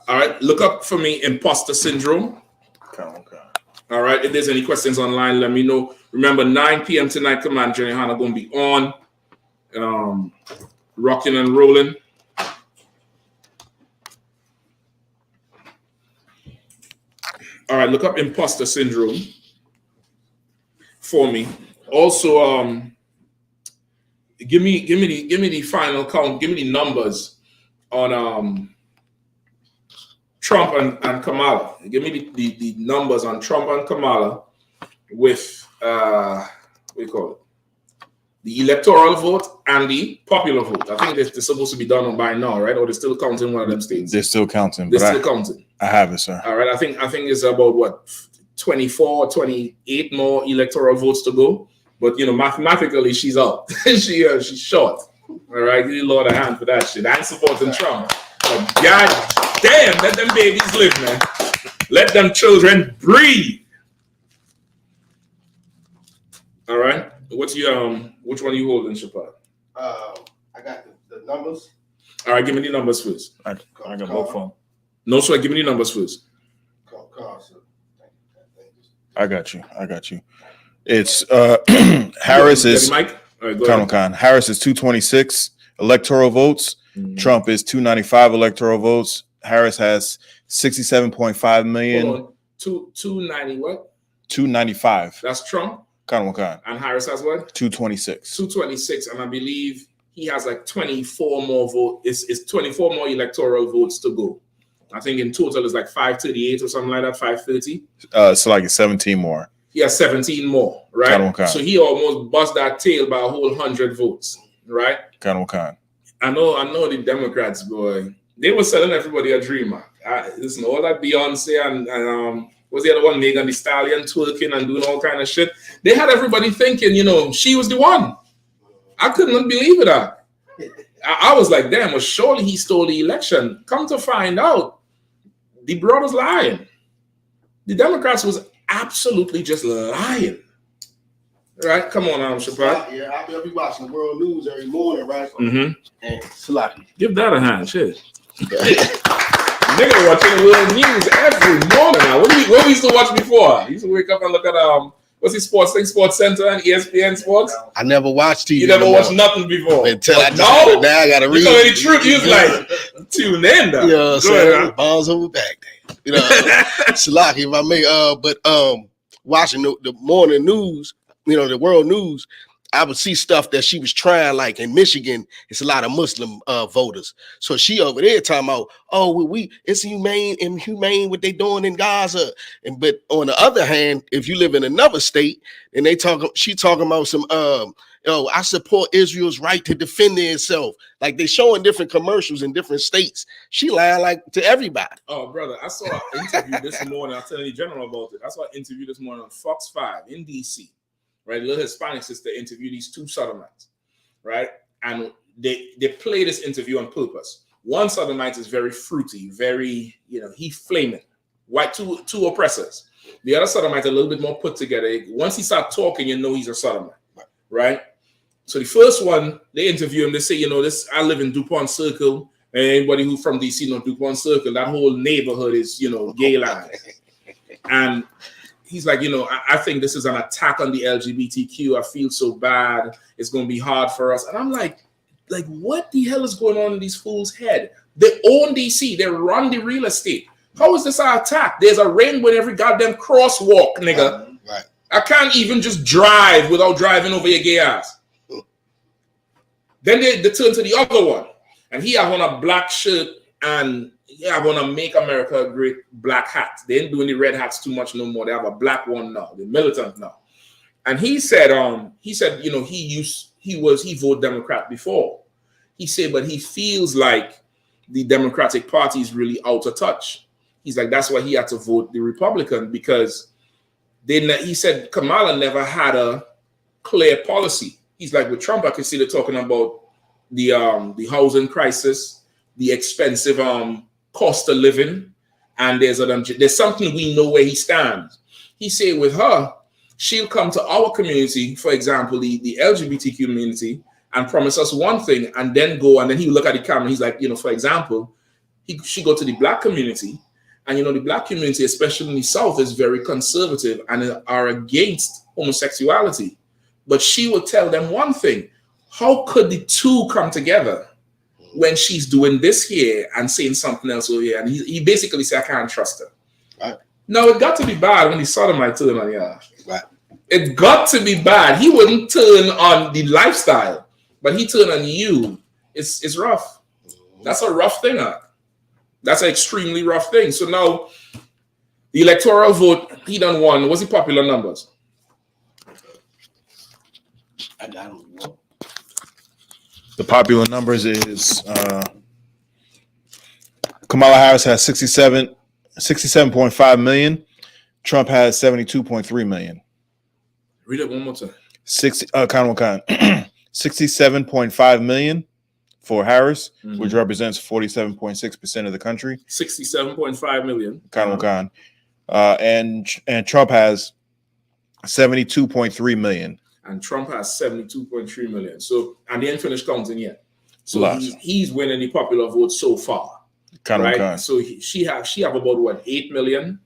All right, look up for me imposter syndrome. Okay. All right, if there's any questions online, let me know. Remember, 9 p.m. tonight, Command Johnny Hannah going to be on, rocking and rolling. All right, look up imposter syndrome for me. Also, give me the final count. Give me the numbers on Trump and Kamala. Give me the numbers on Trump and Kamala with what do you call it? The electoral vote and the popular vote. I think they're supposed to be done by now, right? Or they're still counting one of them states. They're still counting. They're still counting. I have it, sir. All right. I think it's about what 24, 28 more electoral votes to go. But mathematically, she's up. She's short. All right. Give the Lord a hand for that shit. I'm supporting Trump. But God damn, let them babies live, man. Let them children breathe. All right. Which one are you holding, Shapad? I got the numbers. All right, give me the numbers first. I got both of them. No sweat. Give me the numbers first. I got you. It's Harris is Mike. All right, go Colonel ahead. Khan. Harris is 226 electoral votes. Trump is 295 electoral votes. Harris has 67.5 million. Hold on. 290 what? 295. That's Trump. Colonel Khan. And Harris has what? 226. 226, and I believe he has like 24 more votes. It's 24 more electoral votes to go. I think in total it's like 538 or something like that, 530. So like 17 more. He has 17 more, right? Colonel Khan. So he almost bust that tail by a whole 100 votes, right? Colonel Khan. I know the Democrats, boy. They were selling everybody a dream, man. Listen, all that Beyonce and was the other one, Megan Thee Stallion, twerking and doing all kind of shit. They had everybody thinking, she was the one. I could not believe it. I was like, damn, well, surely he stole the election. Come to find out, the brother's lying. The Democrats was absolutely just lying. Right? Come on, Shapad. Yeah, I'll be watching the world news every morning, right? Mm-hmm. And Salaki. Give that a hand, shit. Nigga watching the world news every morning now. What we used to watch before? I used to wake up and look at what's the sports thing? Sports Center and ESPN Sports. I never watched TV. You never watched nothing before. Until now I gotta read. You know any truth? You was like, tune in though. You know what I'm saying? Bonds over Baghdad. Salaki, if I may. But watching the morning news, the world news, I would see stuff that she was trying, like in Michigan, it's a lot of Muslim voters. So she over there talking about, it's inhumane what they doing in Gaza. But on the other hand, if you live in another state and she talking about some, I support Israel's right to defend itself. Like they showing different commercials in different states. She lying like to everybody. Oh, brother, I saw an interview this morning. I'll tell you general about it. I saw an interview this morning on Fox 5 in DC. Right, a little Hispanic sister interviewed these two Sodomites, right? And they play this interview on purpose. One Sodomite is very fruity, very, he flaming, white, two oppressors. The other Sodomite a little bit more put together. Once he starts talking, he's a Sodomite, right? So the first one, they interview him, they say, I live in DuPont Circle, and anybody who from DC know DuPont Circle, that whole neighborhood is, gay land. And he's like, I think this is an attack on the LGBTQ. I feel so bad. It's going to be hard for us. And I'm like, what the hell is going on in these fools' head? They own DC. They run the real estate. How is this an attack? There's a rainbow in every goddamn crosswalk, nigga. Right. I can't even just drive without driving over your gay ass. Then they turn to the other one. And he have on a black shirt and I want to make America a great black hat. They ain't doing the red hats too much no more. They have a black one now. They're militant now. And he said, he voted Democrat before. He said, but he feels like the Democratic Party is really out of touch. He's like, that's why he had to vote the Republican because he said Kamala never had a clear policy. He's like, with Trump, I can see they're talking about the housing crisis, the expensive cost of living, and there's something we know where he stands. He said with her, she'll come to our community, for example, the LGBT community, and promise us one thing, and then go, and then he'll look at the camera. He's like, for example, she go to the black community, and you know the black community, especially in the South, is very conservative and are against homosexuality. But she will tell them one thing: how could the two come together when she's doing this here and saying something else over here? And he basically said, I can't trust her. Right. No, it got to be bad when the sodomite turned on you. Right. It got to be bad. He wouldn't turn on the lifestyle, but he turned on you. It's rough. That's a rough thing, huh? That's an extremely rough thing. So now the electoral vote, he done won. What's the popular numbers? I don't know. The popular numbers is Kamala Harris has 67.5 million. Trump has 72.3 million. Read it one more time. 67.5 million for Harris, which represents 47.6% of the country. 67.5 million. And Trump has 72.3 million. And Trump has 72.3 million. So, and they ain't finished counting yet. So he's winning the popular vote so far. Right? So she have about what, 8 million?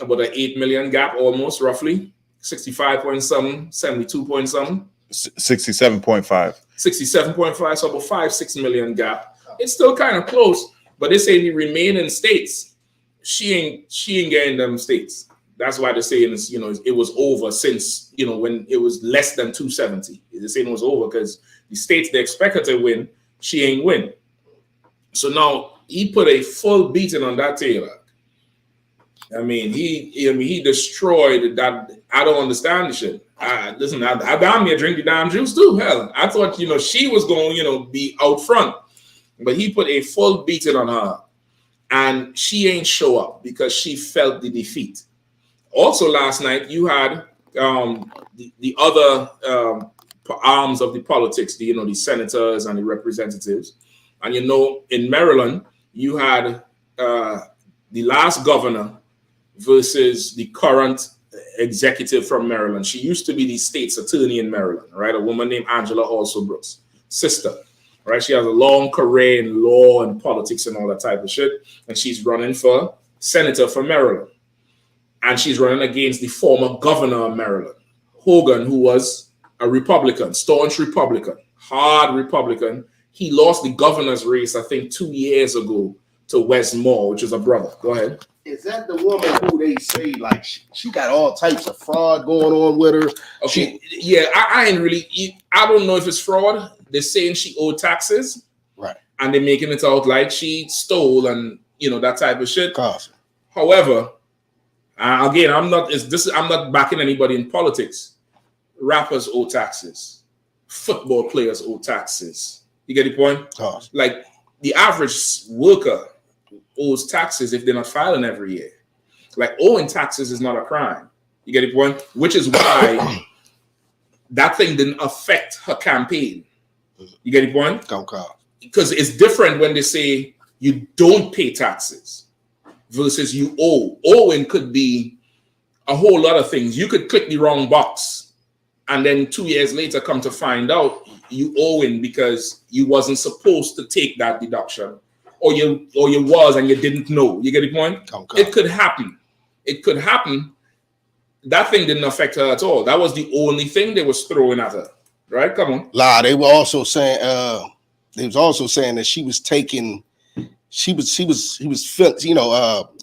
About an 8 million gap almost, roughly. 65 point something, 72 point something. 67.5. 67.5, so about 5-6 million gap. It's still kind of close, but they say the remaining states, she ain't getting them states. That's why they're saying it's, you know, it was over since, you know, when it was less than 270. They're saying it was over because the states they expect her to win, she ain't win. So now he put a full beating on that Taylor. I mean, he destroyed that. I don't understand the shit. Listen, I damn near drink the damn juice too. Hell, I thought, you know, she was going, you know, be out front, but he put a full beating on her, and she ain't show up because she felt the defeat. Also, last night you had the other arms of the politics, the senators and the representatives, and you know, in Maryland you had the last governor versus the current executive from Maryland. She used to be the state's attorney in Maryland, right? A woman named Angela Also Brooks, sister, right? She has a long career in law and politics and all that type of shit, and she's running for senator for Maryland. And she's running against the former governor of Maryland, Hogan, who was a Republican, staunch Republican, hard Republican. He lost the governor's race, I think, 2 years ago to Wes Moore, which is a brother. Go ahead. Is that the woman who they say, like, she got all types of fraud going on with her? Okay, I don't know if it's fraud. They're saying she owed taxes. Right. And they're making it out like she stole and, that type of shit. Awesome. However, again, I'm not backing anybody in politics. Rappers owe taxes. Football players owe taxes. You get the point? Awesome. Like the average worker owes taxes if they're not filing every year. Like owing taxes is not a crime. You get the point? Which is why that thing didn't affect her campaign. You get the point? Because it's different when they say you don't pay taxes versus you owe. Owing could be a whole lot of things. You could click the wrong box and then 2 years later come to find out you owing because you wasn't supposed to take that deduction. Or you was and you didn't know. You get the point? It could happen. It could happen. That thing didn't affect her at all. That was the only thing they was throwing at her. Right? Come on. They were also saying that she was taking, she was how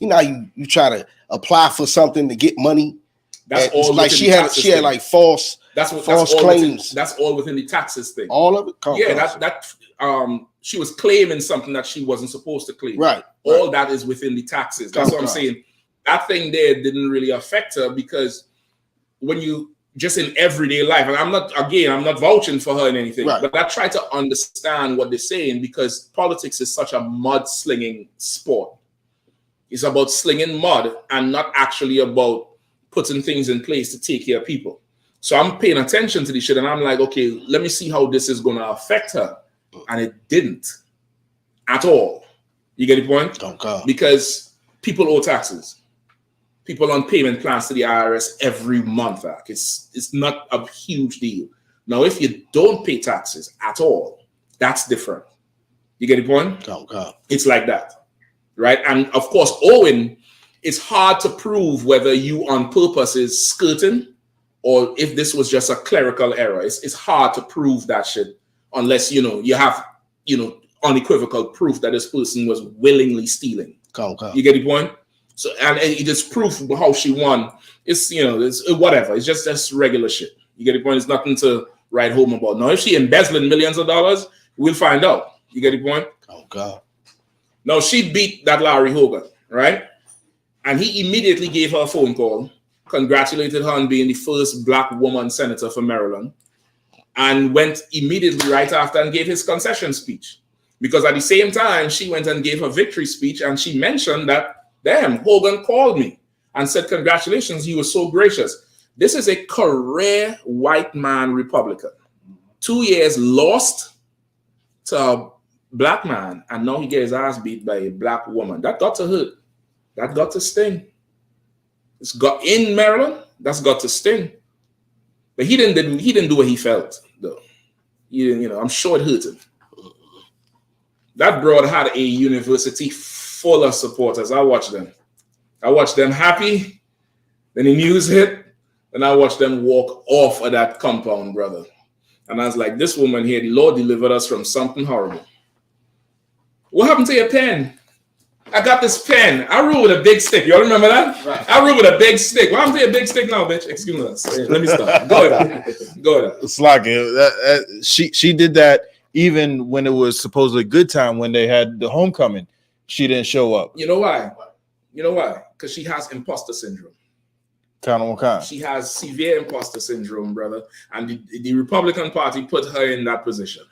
you try to apply for something to get money. That's all like she had like false claims. That's all within the taxes thing. All of it? She was claiming something that she wasn't supposed to claim. Right. All that is within the taxes. That's what I'm saying. That thing there didn't really affect her because when you just in everyday life, and I'm not vouching for her in anything, but I try to understand what they're saying because politics is such a mud-slinging sport. It's about slinging mud and not actually about putting things in place to take care of people. So I'm paying attention to this shit and I'm like, okay, let me see how this is going to affect her. And it didn't at all. You get the point? Because people owe taxes. People on payment plans to the IRS every month. It's not a huge deal. Now, if you don't pay taxes at all, that's different. You get the point? It's like that. right? And of course, Owen, it's hard to prove whether you on purpose is skirting or if this was just a clerical error. It's hard to prove that shit unless, you know, you have, you know, unequivocal proof that this person was willingly stealing. You get the point? So, and it is proof of how she won. It's, you know, it's whatever. It's just regular shit. You get the point? It's nothing to write home about. Now, if she embezzling millions of dollars, we'll find out. You get the point? Oh, God. Now, she beat that Larry Hogan, right? And he immediately gave her a phone call, congratulated her on being the first black woman senator for Maryland, and went immediately right after and gave his concession speech. Because at the same time, she went and gave her victory speech, and she mentioned that, damn, Hogan called me and said, congratulations, he was so gracious. This is a career white man Republican. 2 years lost to a black man, and now he gets his ass beat by a black woman. That got to hurt. That got to sting. It's got in Maryland, that's got to sting. But he didn't do what he felt, though. He didn't, you know, I'm sure it hurt him. That broad had a university full of supporters. I watched them. I watched them happy. Then the news hit, and I watched them walk off of that compound, brother. And I was like, this woman here, the Lord delivered us from something horrible. What happened to your pen? I got this pen. I rule with a big stick. Y'all remember that? Right. I rule with a big stick. What happened to your big stick now, bitch? Excuse me. Let me stop. Go ahead. Go ahead. It's like she did that even when it was supposedly a good time when they had the homecoming. She didn't show up. You know why? You know why? Because she has imposter syndrome. She has severe imposter syndrome, brother. And the Republican Party put her in that position.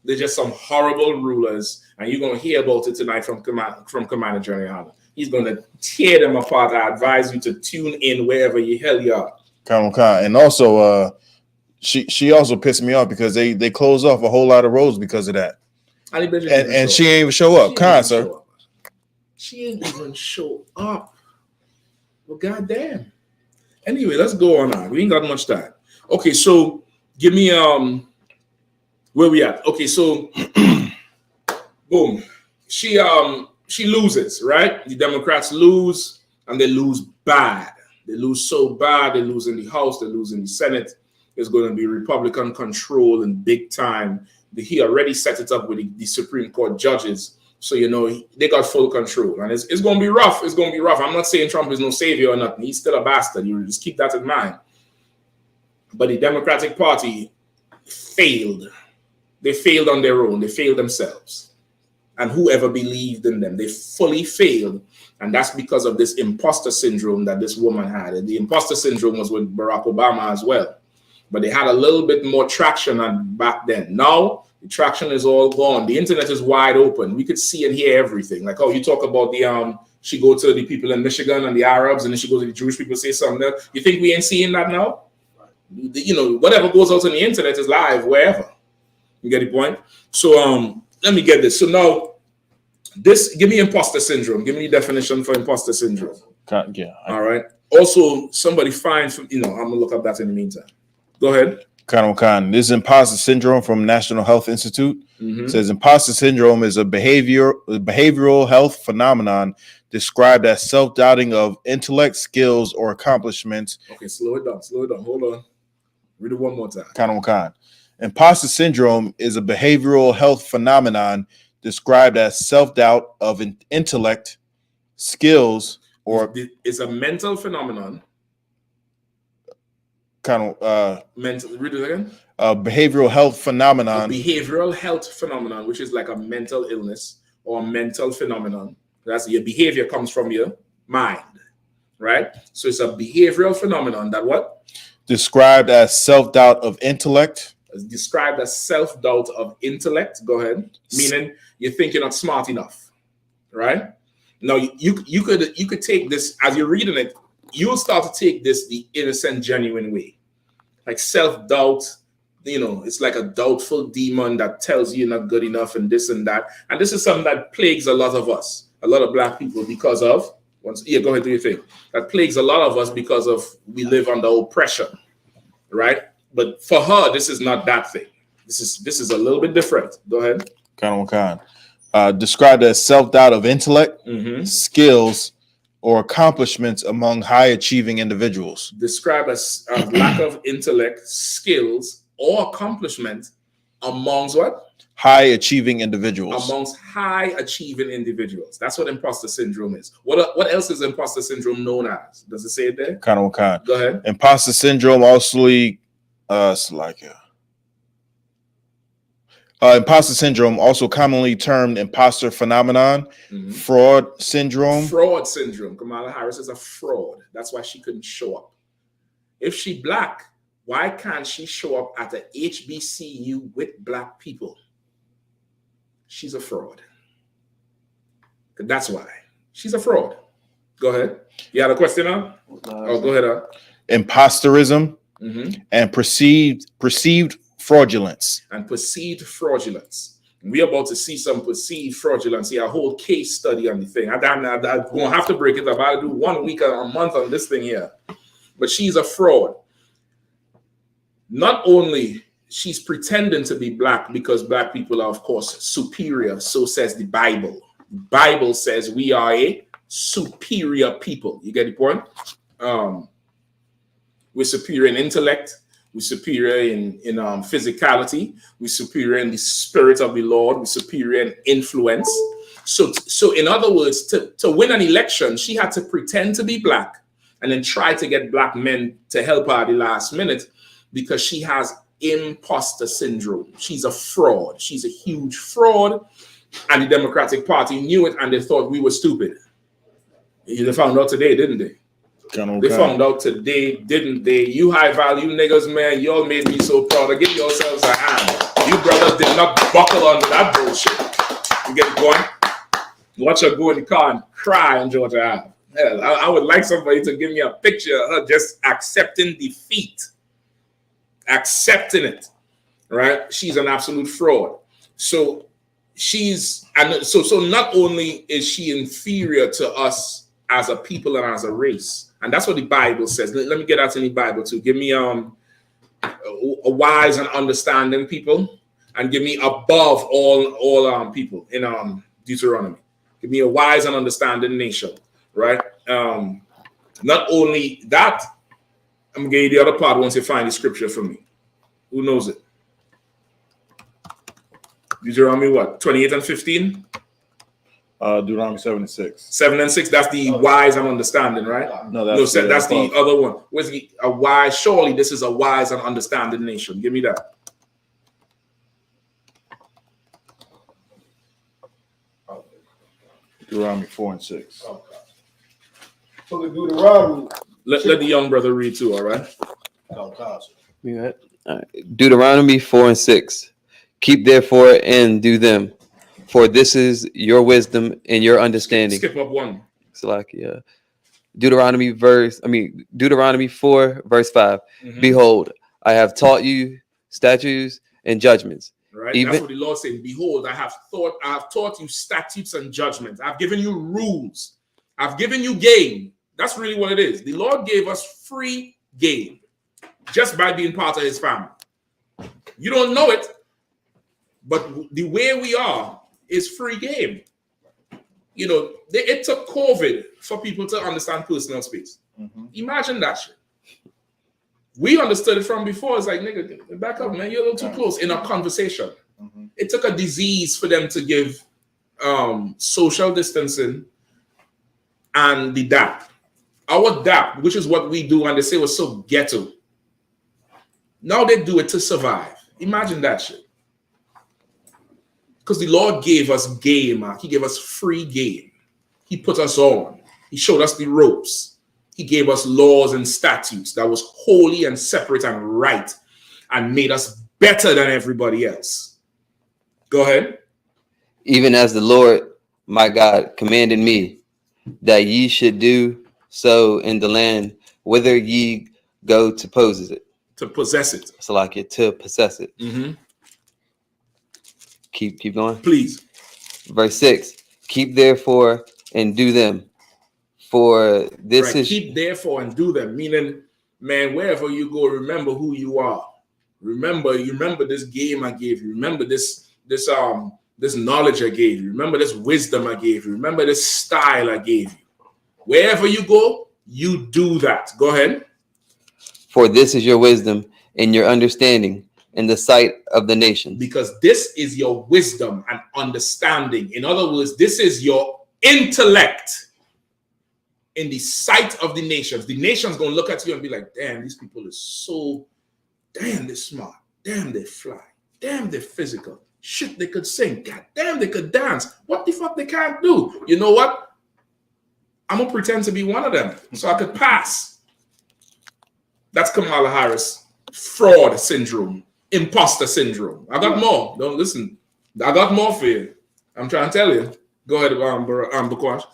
They're just some horrible rulers, and you're going to hear about it tonight from Commander General YAHANNA. He's going to tear them apart. I advise you to tune in wherever the hell you are. And also, she also pissed me off because they closed off a whole lot of roads because of that. And she ain't even show up. Sir. She ain't even show up. Well, goddamn. Anyway, let's go on. We ain't got much time. Okay, so give me where we at? Okay, so boom. She loses, right? The Democrats lose, and they lose bad. They lose so bad. They lose in the House. They lose in the Senate. There's going to be Republican control and big time. He already set it up with the Supreme Court judges. So, you know, they got full control. And it's going to be rough. It's going to be rough. I'm not saying Trump is no savior or nothing. He's still a bastard. You just keep that in mind. But the Democratic Party failed. They failed on their own. They failed themselves. And whoever believed in them, they fully failed. And that's because of this imposter syndrome that this woman had. And the imposter syndrome was with Barack Obama as well. But they had a little bit more traction back then. Now, the traction is all gone. The internet is wide open. We could see and hear everything. Like, oh, you talk about she go to the people in Michigan and the Arabs, and then she goes to the Jewish people, say something else. You think we ain't seeing that now? You know, whatever goes out on the internet is live wherever. You get the point? So let me get this. So now, give me imposter syndrome. Give me the definition for imposter syndrome. Yeah. All right. Also, somebody find, I'm going to look up that in the meantime. Go ahead. This is imposter syndrome from National Health Institute. It says imposter syndrome is a behavioral health phenomenon described as self-doubting of intellect, skills, or accomplishments. Okay, slow it down. Hold on. Read it one more time. Imposter syndrome is a behavioral health phenomenon described as self-doubt of intellect, skills, or it's a mental phenomenon. Mental. Read it again. Behavioral health phenomenon. Behavioral health phenomenon, which is like a mental illness or a mental phenomenon. That's your behavior comes from your mind, right? So it's a behavioral phenomenon that what? Described as self-doubt of intellect. It's described as self-doubt of intellect. Go ahead. Meaning you think you're not smart enough, right? Now you could take this as you're reading it. You'll start to take this the innocent, genuine way. Like self-doubt, it's like a doubtful demon that tells you you're not good enough and this and that. And this is something that plagues a lot of us, a lot of black people because of, go ahead, do your thing. That plagues a lot of us because of we live under oppression, right? But for her, this is not that thing. This is a little bit different. Go ahead. Described as self-doubt of intellect, Mhm. skills, or accomplishments among high-achieving individuals. Described as a lack of intellect, skills, or accomplishment amongst what? High-achieving individuals. Amongst high-achieving individuals. That's what imposter syndrome is. What else is imposter syndrome known as? Does it say it there? Kind of kind. Go ahead. Imposter syndrome imposter syndrome, also commonly termed imposter phenomenon, fraud syndrome. Fraud syndrome. Kamala Harris is a fraud. That's why she couldn't show up. If she black, why can't she show up at the HBCU with black people? She's a fraud. That's why. She's a fraud. Go ahead. You had a question now? Oh, go ahead. Imposterism and perceived fraudulence. And perceived fraudulence. We're about to see some perceived fraudulence. See a whole case study on the thing. I'm going to have to break it up. I'll do 1 week or a month on this thing here. But she's a fraud. Not only she's pretending to be black because black people are, of course, superior. So says the Bible. The Bible says we are a superior people. You get the point? We're superior in intellect. We're superior in physicality. We're superior in the spirit of the Lord. We're superior in influence. So in other words, to win an election, she had to pretend to be black and then try to get black men to help her at the last minute because she has imposter syndrome. She's a fraud. She's a huge fraud. And the Democratic Party knew it and they thought we were stupid. They found out today, didn't they? They found out today, didn't they? You high value niggas, man, y'all made me so proud. Give yourselves a hand. You brothers did not buckle under that bullshit. You get it going? Watch her go in the car and cry on Georgia Ave. Hell, I would like somebody to give me a picture of her just accepting defeat. Accepting it. Right? She's an absolute fraud. So not only is she inferior to us as a people and as a race, and that's what the Bible says. Let me get out in the Bible too. Give me a wise and understanding people, and give me above all people in Deuteronomy. Give me a wise and understanding nation, right? Not only that, I'm gonna give you the other part once you find the scripture for me. Who knows it? Deuteronomy what? 28 and 15? Deuteronomy 7 and 6. 7 and 6, that's the wise and understanding, right? No, that's the other one. Where's a wise? Surely this is a wise and understanding nation. Give me that. Deuteronomy 4 and 6. So the Deuteronomy. Let the young brother read too, all right? All right. Deuteronomy 4 and 6. Keep therefore and do them, for this is your wisdom and your understanding. Skip up one. Salakia. Deuteronomy 4, verse 5. Behold, I have taught you statutes and judgments. Right. That's what the Lord said. Behold, I have taught you statutes and judgments. I've given you rules. I've given you game. That's really what it is. The Lord gave us free game just by being part of his family. You don't know it, but the way we are is free game. You know, it took COVID for people to understand personal space. Imagine that shit. We understood it from before. It's like, nigga, back up, man. You're a little too close in a conversation. It took a disease for them to give social distancing and the DAP. Our DAP, which is what we do, and they say was so ghetto. Now they do it to survive. Imagine that shit. Because the Lord gave us game, man. He gave us free game. He put us on. He showed us the ropes. He gave us laws and statutes that was holy and separate and right and made us better than everybody else. Go ahead. Even as the Lord, my God, commanded me that ye should do so in the land whither ye go to possess it. To possess it. Salakia, to possess it. Keep going. Please. Verse 6. Keep therefore and do them. For this is keep therefore and do them. Meaning, man, wherever you go, remember who you are. Remember this game I gave you. Remember this this knowledge I gave you. Remember this wisdom I gave you. Remember this style I gave you. Wherever you go, you do that. Go ahead. For this is your wisdom and your understanding in the sight of the nations. Because this is your wisdom and understanding. In other words, this is your intellect in the sight of the nations. The nations going to look at you and be like, damn, these people are so, damn, they're smart. Damn, they fly. Damn, they're physical. Shit, they could sing. God damn, they could dance. What the fuck they can't do? You know what? I'm going to pretend to be one of them so I could pass. That's Kamala Harris. Fraud syndrome. Imposter syndrome. I got more. Don't listen. I got more for you. I'm trying to tell you. Go ahead, Bakwash.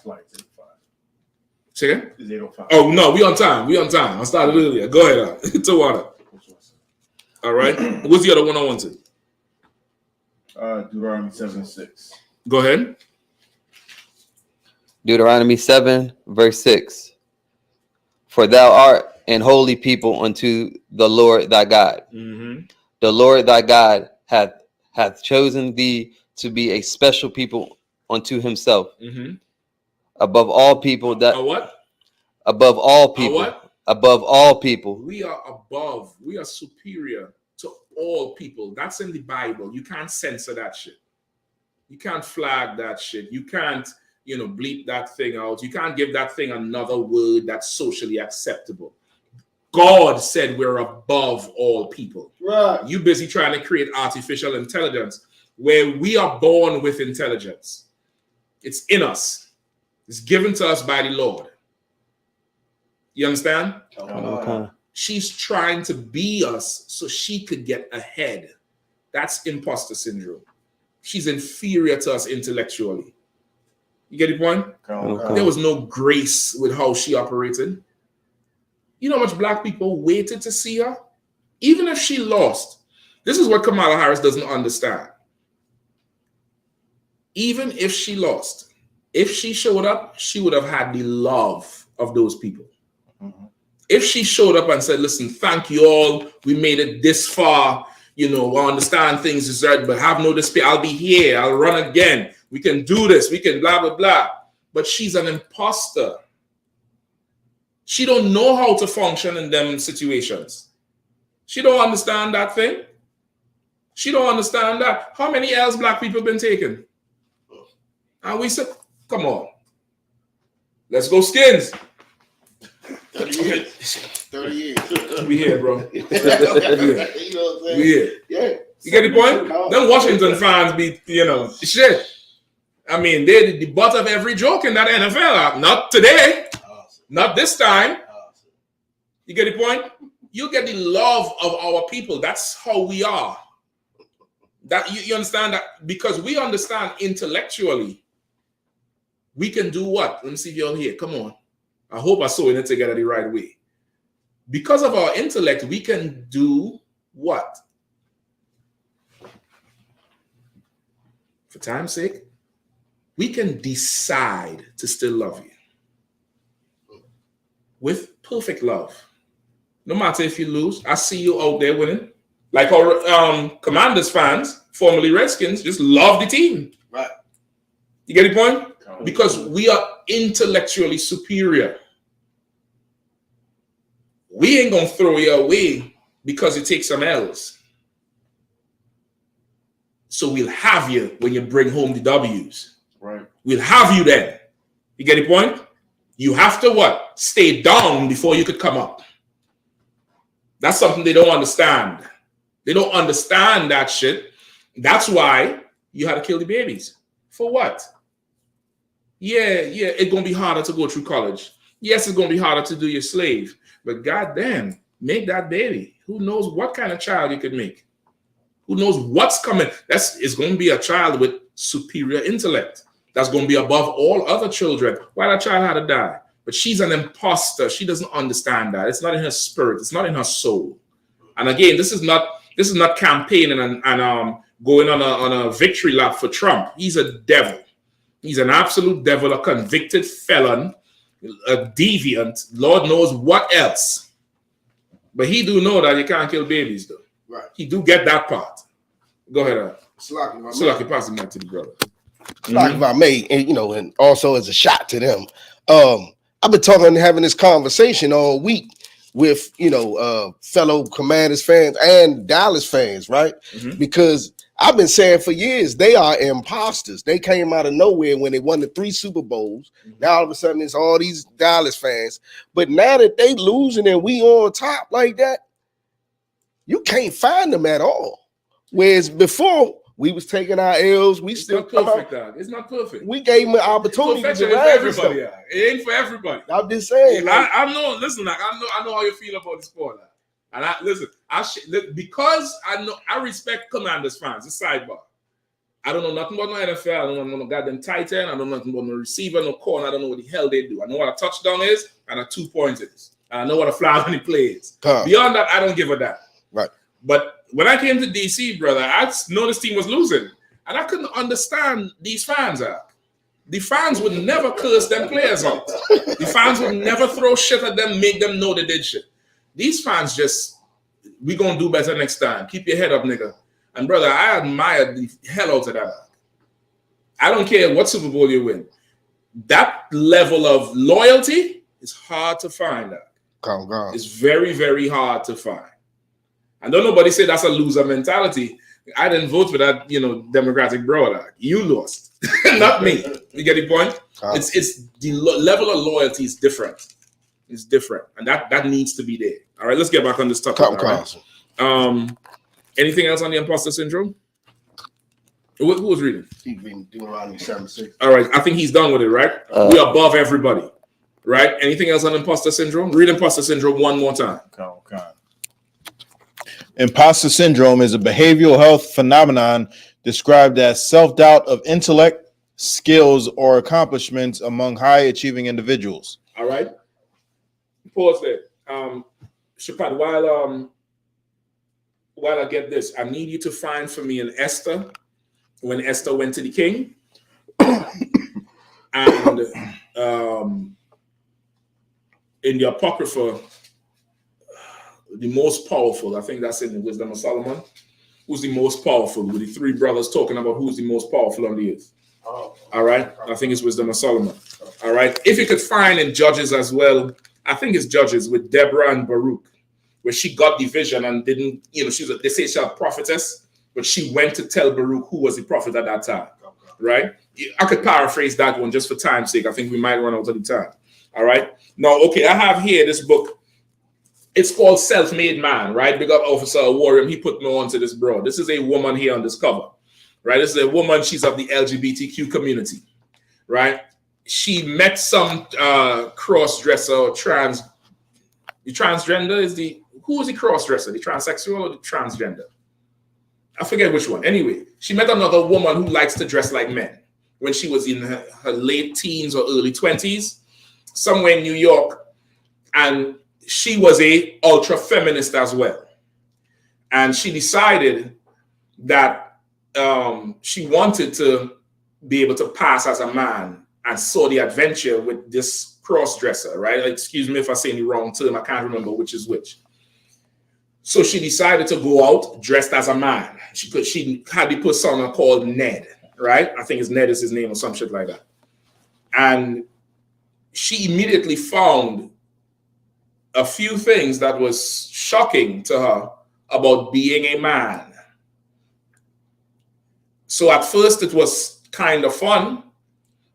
Say again? It's 8:05. Oh, no, we on time. We on time. I started earlier. Go ahead. Tawada. All right. What's the other one I want to? Deuteronomy 7:6. Go ahead. Deuteronomy 7, verse 6. For thou art an holy people unto the Lord thy God. Mm-hmm. The Lord thy God hath chosen thee to be a special people unto himself. Mm-hmm. Above all people that what? Above all people. What? Above all people. We are above. We are superior to all people. That's in the Bible. You can't censor that shit. You can't flag that shit. You can't, bleep that thing out. You can't give that thing another word that's socially acceptable. God said we're above all people. Right. You busy trying to create artificial intelligence where we are born with intelligence. It's in us. It's given to us by the Lord. You understand? Okay. She's trying to be us so she could get ahead. That's imposter syndrome. She's inferior to us intellectually. You get the point? Okay. There was no grace with how she operated. You know how much black people waited to see her? Even if she lost. This is what Kamala Harris doesn't understand. Even if she lost, if she showed up, she would have had the love of those people. Mm-hmm. If she showed up and said, listen, thank you all. We made it this far. I understand things is right, but have no despair. I'll be here. I'll run again. We can do this. We can blah, blah, blah. But she's an imposter. She don't know how to function in them situations. She don't understand that thing. She don't understand that. How many L's black people been taking? And we said, come on. Let's go Skins. 30 years. 30 years. We here, bro. You know what I'm saying? We here. Yeah. You get the point? Them Washington fans be, shit. I mean, they're the butt of every joke in that NFL. Not today. Not this time. You get the point? You get the love of our people. That's how we are. That you understand that? Because we understand intellectually. We can do what? Let me see if you're here. Come on. I hope I saw it together the right way. Because of our intellect, we can do what? For time's sake, we can decide to still love you. With perfect love. No matter if you lose, I see you out there winning. Like our Commanders fans, formerly Redskins, just love the team. Right. You get the point? Because we are intellectually superior. We ain't gonna throw you away because it takes some L's. So we'll have you when you bring home the W's. Right. We'll have you then. You get the point? You have to what? Stay down before you could come up. That's something they don't understand. They don't understand that shit. That's why you had to kill the babies. For what? Yeah, it's going to be harder to go through college. Yes, it's going to be harder to do your slave. But goddamn, make that baby. Who knows what kind of child you could make? Who knows what's coming? It's going to be a child with superior intellect. That's going to be above all other children. Why that child had to die? But she's an imposter. She doesn't understand that. It's not in her spirit. It's not in her soul. And again, this is not campaigning and going on a victory lap for Trump. He's a devil. He's an absolute devil, a convicted felon, a deviant, Lord knows what else. But he do know that you can't kill babies, though. Right. He do get that part. Go ahead, Slaki, pass the mic to the brother. Like if I may, and and also as a shot to them. I've been talking and having this conversation all week with fellow Commanders fans and Dallas fans, right? Because I've been saying for years they are imposters. They came out of nowhere when they won the 3 Super Bowls. Now all of a sudden it's all these Dallas fans. But now that they losing and we on top like that, you can't find them at all. Whereas before we was taking our L's, we It's still not perfect, dog. It's not perfect. We gave them an opportunity to Perfection is for everybody. Yeah. It ain't for everybody. I'm just saying. I know. Listen, like I know how you feel about the sport. Like. And because I respect Commanders fans. It's sidebar. I don't know nothing about no NFL. I don't know no goddamn tight end. I don't know nothing about no receiver, no corner. I don't know what the hell they do. I know what a touchdown is and a 2-point is. And I know what a fly on the play is. Beyond that, I don't give a damn. Right. But when I came to DC, brother, I noticed team was losing. And I couldn't understand these fans. The fans would never curse them players out. The fans would never throw shit at them, make them know they did shit. These fans just, we gonna do better next time. Keep your head up, nigga. And brother, I admire the hell out of that. I don't care what Super Bowl you win. That level of loyalty is hard to find. It's very, very hard to find. And don't nobody say that's a loser mentality. I didn't vote for that, Democratic bro. You lost, not me. You get the point? It's the level of loyalty is different. It's different, and that needs to be there. All right, let's get back on this topic. Right? Anything else on the imposter syndrome? Who was reading? He's reading Deuteronomy 7:6. All right, I think he's done with it. Right? We're above everybody. Right? Anything else on imposter syndrome? Read imposter syndrome one more time. Okay. Imposter syndrome is a behavioral health phenomenon described as self-doubt of intellect, skills, or accomplishments among high-achieving individuals. All right. Pause there. Shapad, while I get this, I need you to find for me an Esther, when Esther went to the king. And in the Apocrypha, the most powerful, I think that's in the Wisdom of Solomon. Who's the most powerful? With the 3 brothers talking about who's the most powerful on the earth. All right. I think it's Wisdom of Solomon. All right. If you could find in Judges as well, I think it's Judges with Deborah and Baruch, where she got the vision and didn't, they say she's a prophetess, but she went to tell Baruch who was the prophet at that time. Right. I could paraphrase that one just for time's sake. I think we might run out of the time. All right. Now, okay, I have here this book. It's called Self-Made Man, right? Big up Officer Warren. He put me on to this, bro. This is a woman here on this cover, right? This is a woman. She's of the LGBTQ community, right? She met some cross-dresser or the transgender is who is the cross-dresser? The transsexual or the transgender? I forget which one. Anyway, she met another woman who likes to dress like men when she was in her late teens or early 20s, somewhere in New York. And she was a ultra feminist as well. And she decided that she wanted to be able to pass as a man and saw the adventure with this cross-dresser, right? Excuse me if I say the wrong term. I can't remember which is which. So she decided to go out dressed as a man. She had the persona called Ned, right? I think Ned is his name or some shit like that. And she immediately found a few things that was shocking to her about being a man. So at first it was kind of fun,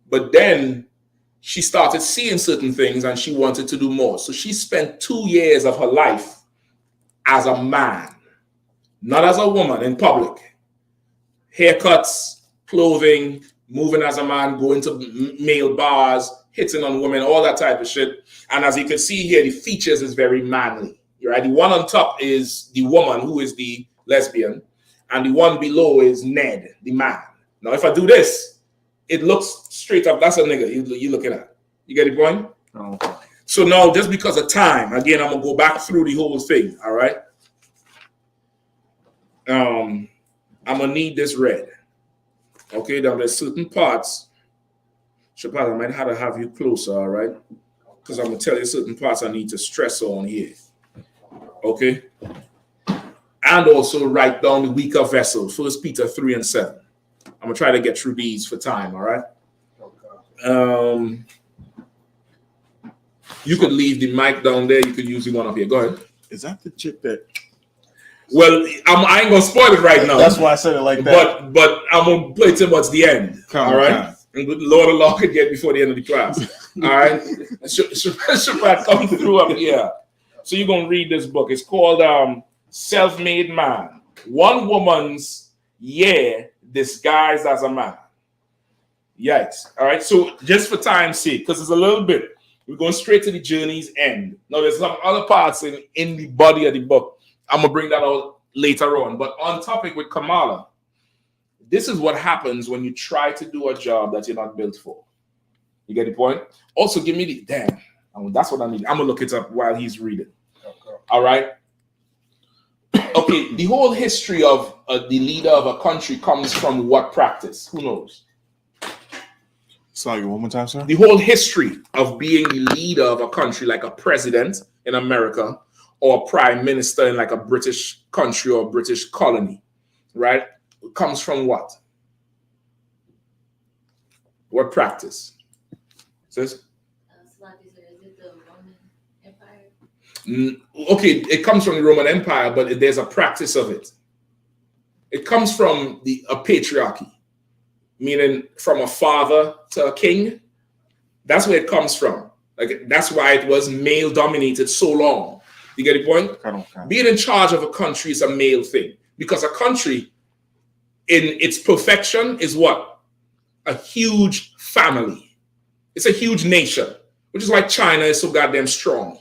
but then she started seeing certain things and she wanted to do more. So she spent 2 years of her life as a man, not as a woman in public. Haircuts, clothing, moving as a man, going to male bars, hitting on women, all that type of shit. And as you can see here, the features is very manly, right? The one on top is the woman who is the lesbian, and the one below is Ned, the man. Now, if I do this, it looks straight up. That's a nigga you're looking at. You get the point? Okay. So now, just because of time, again, I'm going to go back through the whole thing, all right? I'm going to need this red. Okay, now there's certain parts. Shabbat, I might have to have you closer, all right? Because I'm going to tell you certain parts I need to stress on here. Okay? and also write down the weaker vessel, 1 Peter 3 and 7. I'm going to try to get through these for time, all right? You could leave the mic down there. You could use the one up here. Go ahead. Is that the chick that? Well, I ain't going to spoil it right now. That's why I said it like that. But I'm going to play towards the end, all right? And good Lord Allah could get before the end of the class. All right? Shabbat coming through up here. So you're going to read this book. It's called Self-Made Man. One woman's year disguised as a man. Yikes. All right. So just for time's sake, because it's a little bit, we're going straight to the journey's end. Now, there's some other parts in the body of the book. I'm going to bring that out later on. But on topic with Kamala, this is what happens when you try to do a job that you're not built for. You get the point? Also, give me the damn. That's what I need. I'm going to look it up while he's reading. Okay. All right. Okay. The whole history of the leader of a country comes from what practice? Who knows? Sorry, one more time, sir. The whole history of being the leader of a country, like a president in America or a prime minister in like a British country or British colony, right? It comes from what? What practice? Says? Okay, it comes from the Roman Empire, but there's a practice of it. It comes from a patriarchy, meaning from a father to a king. That's where it comes from. Like that's why it was male dominated so long. You get the point? Being in charge of a country is a male thing because a country in its perfection is what? A huge family. It's a huge nation, which is why China is so goddamn strong.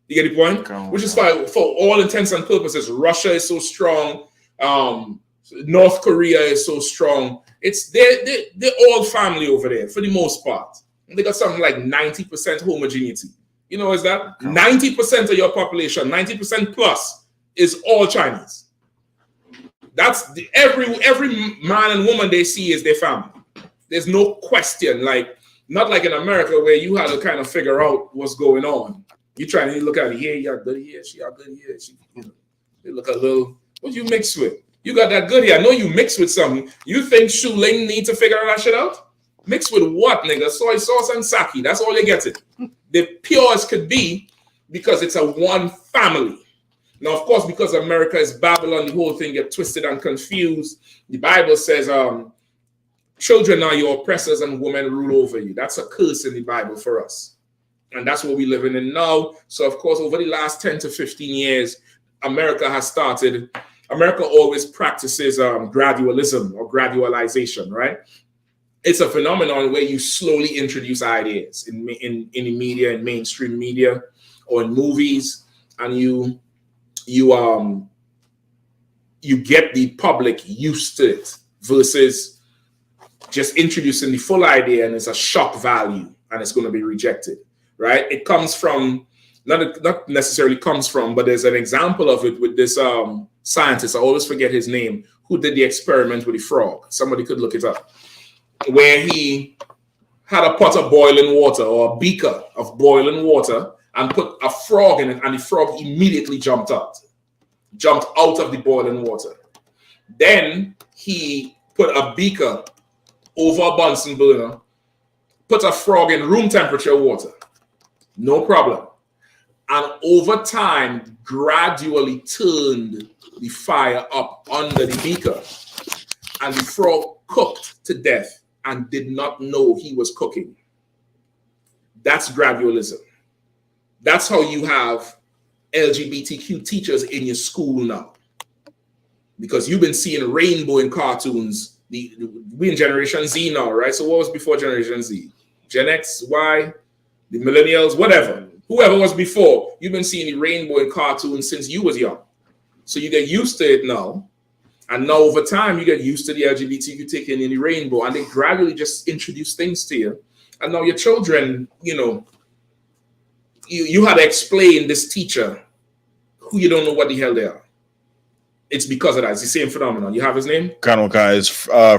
You get the point? Which is why, for all intents and purposes, Russia is so strong. North Korea is so strong. They're all family over there for the most part. And they got something like 90% homogeneity. You know, is that 90% of your population, 90% plus, is all Chinese. That's every man and woman they see is their family. There's no question, like not like in America where you had to kind of figure out what's going on. You trying to look at it here, you're good here, she are good here. They look a little. What you mix with? You got that good here. I know you mix with something. You think Shuling need to figure that shit out? Mix with what, nigga? Soy sauce and sake. That's all you get it. The purest could be because it's a one family. Now, of course, because America is Babylon, the whole thing get twisted and confused. The Bible says, children are your oppressors and women rule over you. That's a curse in the Bible for us. And that's what we're living in now. So, of course, over the last 10 to 15 years, America always practices gradualism or gradualization, right? It's a phenomenon where you slowly introduce ideas in the media, in mainstream media, or in movies, and you get the public used to it versus just introducing the full idea and it's a shock value and it's going to be rejected, right? It comes from, not necessarily comes from, but there's an example of it with this scientist, I always forget his name, who did the experiment with the frog. Somebody could look it up. Where he had a pot of boiling water or a beaker of boiling water and put a frog in it, and the frog immediately jumped out of the boiling water. Then he put a beaker over a Bunsen burner, put a frog in room temperature water, no problem. And over time, gradually turned the fire up under the beaker, and the frog cooked to death and did not know he was cooking. That's gradualism. That's how you have LGBTQ teachers in your school now. Because you've been seeing rainbow in cartoons. We in Generation Z now, right? So what was before Generation Z? Gen X, Y, the millennials, whatever. Whoever was before, you've been seeing the rainbow in cartoons since you was young. So you get used to it now. And now over time, you get used to the LGBTQ taking in the rainbow, and they gradually just introduce things to you. And now your children, you had to explain this teacher who you don't know what the hell they are. It's because of that. It's the same phenomenon. You have his name? Kanoka is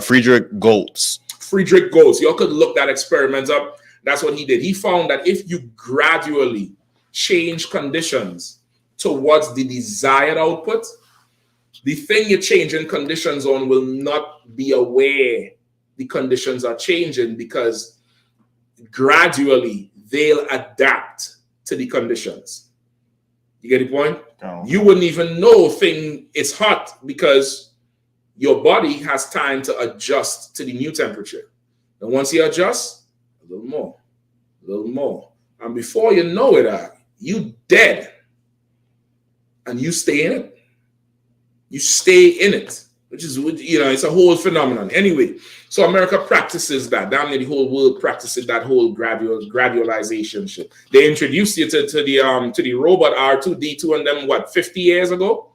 Friedrich Goltz. Friedrich Goltz. Y'all could look that experiment up. That's what he did. He found that if you gradually change conditions towards the desired output, The thing you're changing conditions on will not be aware the conditions are changing, because gradually they'll adapt to the conditions. You get the point? Oh. You wouldn't even know it's hot because your body has time to adjust to the new temperature. And once you adjust, a little more. And before you know it, you dead. And you stay in it. You stay in it, which is, it's a whole phenomenon. Anyway, so America practices that. Damn near the whole world practices that whole gradualization shit. They introduced you to the robot R2D2 and them, 50 years ago?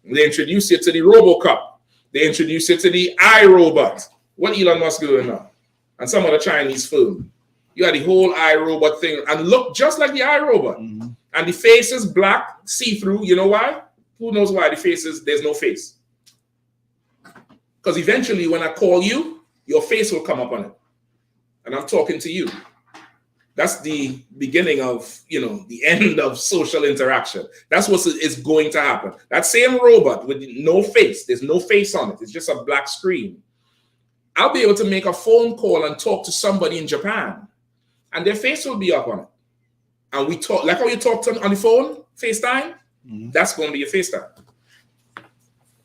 They introduced you to the RoboCop. They introduced you to the iRobot. What Elon Musk doing now? And some other Chinese film. You had the whole iRobot thing and look just like the iRobot. Mm-hmm. And the face is black, see-through. You know why? Who knows why there's no face? Because eventually when I call you, your face will come up on it. And I'm talking to you. That's the beginning of, the end of social interaction. That's what is going to happen. That same robot with no face, there's no face on it. It's just a black screen. I'll be able to make a phone call and talk to somebody in Japan, and their face will be up on it. And we talk, like how you talk on the phone, FaceTime, that's going to be your FaceTime.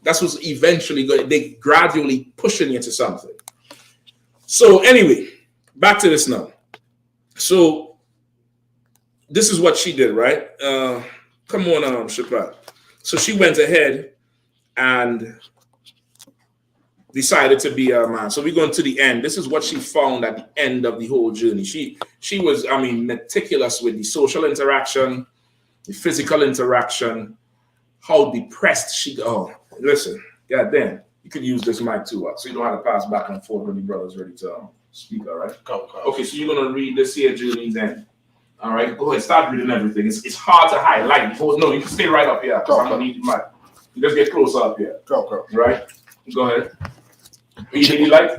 That's what's eventually going, they gradually pushing you to something. So anyway, back to this now. So this is what she did, right? Come on, Shapat. So she went ahead and decided to be a man. So we're going to the end. This is what she found at the end of the whole journey. She was, meticulous with the social interaction, the physical interaction, how depressed she got. Oh, listen, goddamn, you could use this mic too, so you don't have to pass back and forth when the brother's ready to speak, all right? Okay, so you're going to read this here journey's end. All right, go ahead, start reading everything. It's hard to highlight. No, you can stay right up here, because I'm going to need the mic. You just get closer up here. Right? Go ahead. You need light?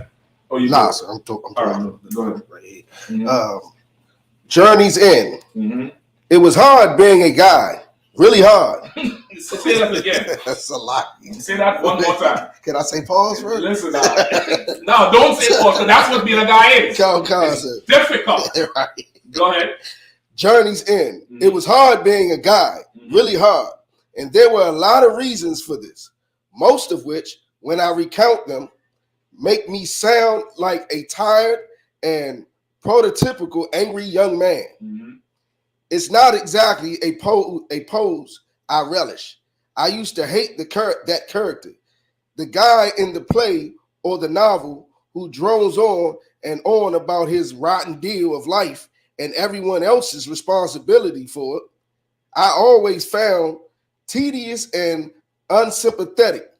Or you nah, sir, I'm talking. All right, go ahead. Right. Mm-hmm. Journey's end. Mm-hmm. It was hard being a guy. Really hard. Say that again. That's a lot. Say that one more time. Can I say pause first? Listen now. No, don't say pause, because that's what being a guy is. It's difficult. Right. Go ahead. Journey's end. Mm-hmm. It was hard being a guy. Really hard. And there were a lot of reasons for this. Most of which, when I recount them, make me sound like a tired and prototypical angry young man. Mm-hmm. It's not exactly a pose I relish. I used to hate that character, the guy in the play or the novel who drones on and on about his rotten deal of life and everyone else's responsibility for it. I always found tedious and unsympathetic.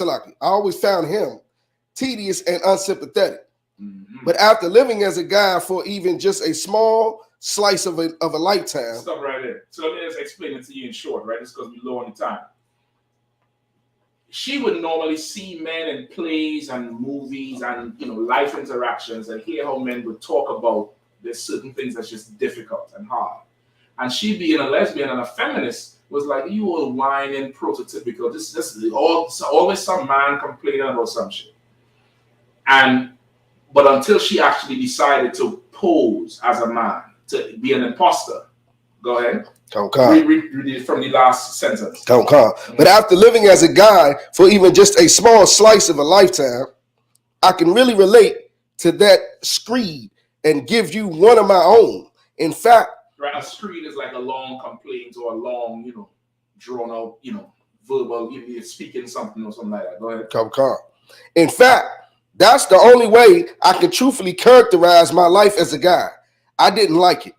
I always found him tedious and unsympathetic. Mm-hmm. But after living as a guy for even just a small slice of a lifetime. Stop right there. So let me just explain it to you in short, right? Just because we're low on the time. She would normally see men in plays and movies and life interactions and hear how men would talk about there's certain things that's just difficult and hard. And she, being a lesbian and a feminist, was like, you all whining prototypical. This is always some man complaining about some shit. But until she actually decided to pose as a man, to be an imposter. Go ahead. Read it from the last sentence. But after living as a guy for even just a small slice of a lifetime, I can really relate to that screed and give you one of my own. In fact, right, a screed is like a long complaint or a long, drawn out, verbal, you're speaking something or something like that. Go ahead. In fact, that's the only way I can truthfully characterize my life as a guy. I didn't like it.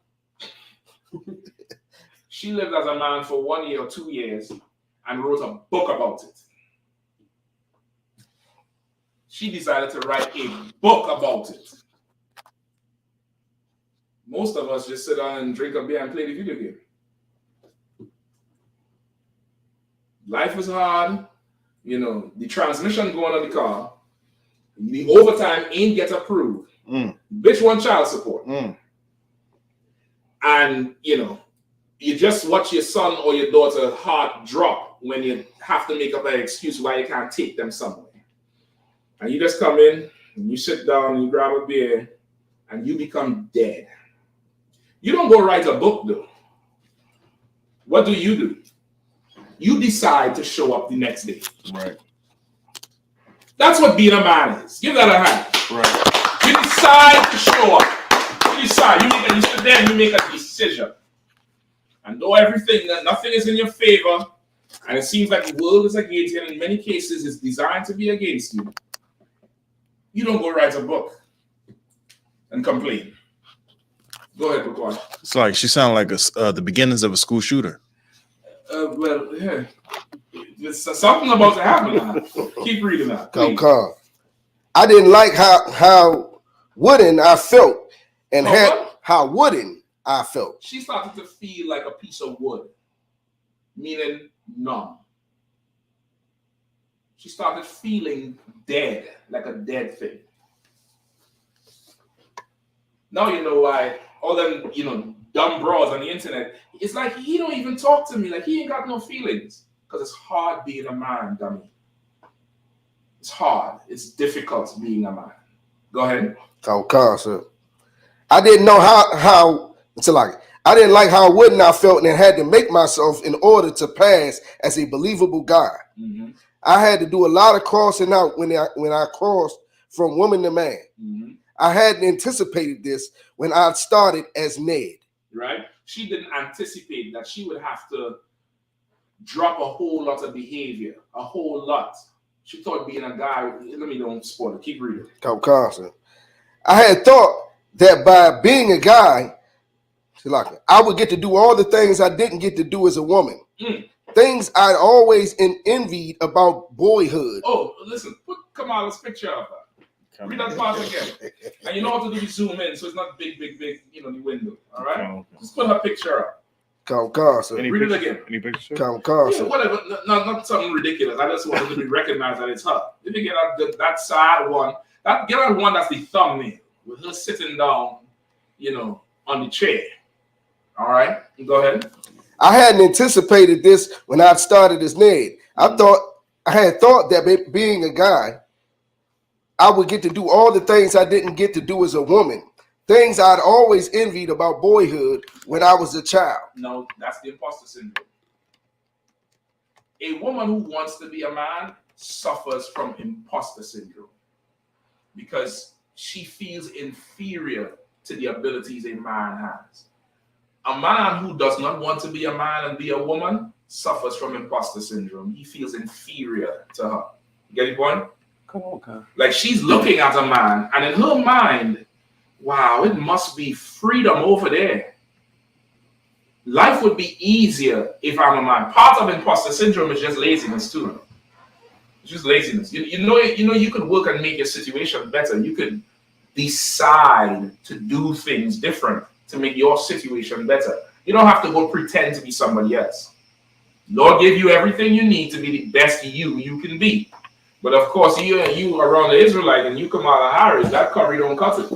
She lived as a man for 1 year or 2 years and wrote a book about it. She decided to write a book about it. Most of us just sit down and drink a beer and play the video game. Life is hard. The transmission going on the car. The overtime ain't get approved. Bitch want child support. And, you just watch your son or your daughter heart drop when you have to make up an excuse why you can't take them somewhere. And you just come in, and you sit down, and you grab a beer, and you become dead. You don't go write a book, though. What do? You decide to show up the next day. Right. That's what being a man is. Give that a hand. Right. You decide to show up. You decide. You sit there and you make a decision. And though nothing is in your favor, and it seems like the world is against you, and in many cases it's designed to be against you, you don't go write a book and complain. Go ahead, Bukwan. It's like she sounded like the beginnings of a school shooter. Well, yeah. There's something about to happen now. Keep reading that. Come. I didn't like how wooden I felt and how wooden I felt. She started to feel like a piece of wood, meaning numb. She started feeling dead, like a dead thing. Now you know why all them, dumb bros on the internet, it's like he don't even talk to me, like he ain't got no feelings. Because it's hard being a man, dummy. It's hard. It's difficult being a man. Go ahead. Sir. I didn't know how I didn't like how wooden I felt and had to make myself in order to pass as a believable guy. Mm-hmm. I had to do a lot of crossing out when I crossed from woman to man. Mm-hmm. I hadn't anticipated this when I started as Ned. Right? She didn't anticipate that she would have to drop a whole lot of behavior, a whole lot. She thought being a guy, let me don't spoil it. Keep reading. I had thought that by being a guy, I would get to do all the things I didn't get to do as a woman. Things I'd always envied about boyhood. Oh, listen, put Kamala's picture up. Read that part again. And you know how to do the zoom in, so it's not big, the window. All right? Just put her picture up. Read it again. Any picture? Yeah, whatever. Not something ridiculous. I just wanted to be recognized that it's her. If you get that side one, get that one that's the thumbnail with her sitting down, on the chair. All right? Go ahead. I hadn't anticipated this when I started as Ned. I had thought that being a guy, I would get to do all the things I didn't get to do as a woman. Things I'd always envied about boyhood when I was a child. No, that's the imposter syndrome. A woman who wants to be a man suffers from imposter syndrome because she feels inferior to the abilities a man has. A man who does not want to be a man and be a woman suffers from imposter syndrome. He feels inferior to her. You get the point? Like she's looking at a man, and in her mind, wow, it must be freedom over there. Life would be easier if I'm a man. Part of imposter syndrome is just laziness too. It's just laziness. You could work and make your situation better. You could decide to do things different to make your situation better. You don't have to go pretend to be somebody else. Lord gave you everything you need to be the best you can be. But of course, you around the Israelite and you Kamala Harris, that curry don't cut it.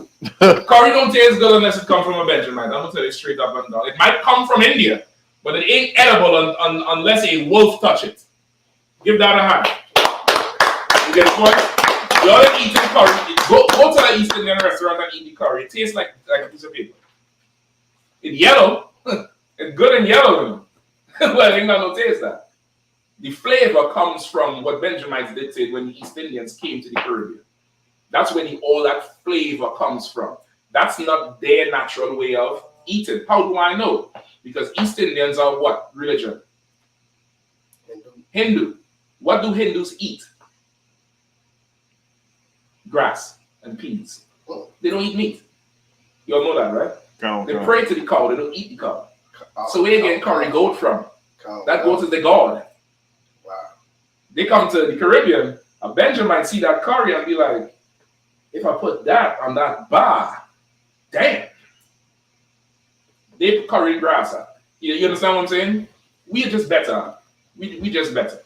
Curry don't taste good unless it comes from a Benjamite. I'm gonna tell you straight up and down. It might come from India, but it ain't edible unless a wolf touch it. Give that a hand. You get the point? You're eating curry. Go to the East Indian restaurant and eat the curry. It tastes like a piece of paper. It's yellow. It's good and yellow. Well, it ain't got no taste that. The flavor comes from what Benjamites did say when the East Indians came to the Caribbean. That's when all that flavor comes from. That's not their natural way of eating. How do I know? Because East Indians are what religion? Hindu. What do Hindus eat? Grass and peas. They don't eat meat. You all know that, right? They pray to the cow. They don't eat the cow. So where they get curry goat from? That goat is the god. They come to the Caribbean, a Benjamin see that curry and be like, if I put that on that bar, damn. They put curry and grass up. You understand what I'm saying? We are just better. We just better.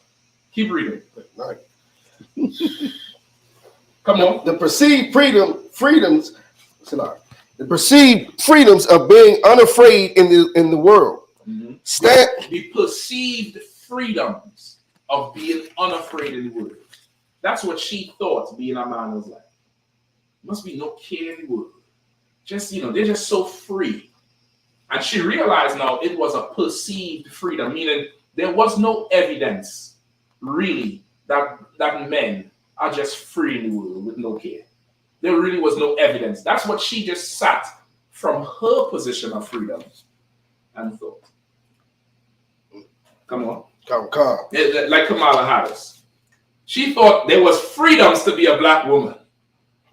Keep reading. Right. Come on. The perceived freedoms of being unafraid in the world. Mm-hmm. The perceived freedoms of being unafraid in the world. That's what she thought being a man was like. Must be no care in the world. Just, they're just so free. And she realized now it was a perceived freedom, meaning there was no evidence, really, that men are just free in the world with no care. There really was no evidence. That's what she just sat from her position of freedom and thought. Come on. Come. Like Kamala Harris. She thought there was freedoms to be a black woman.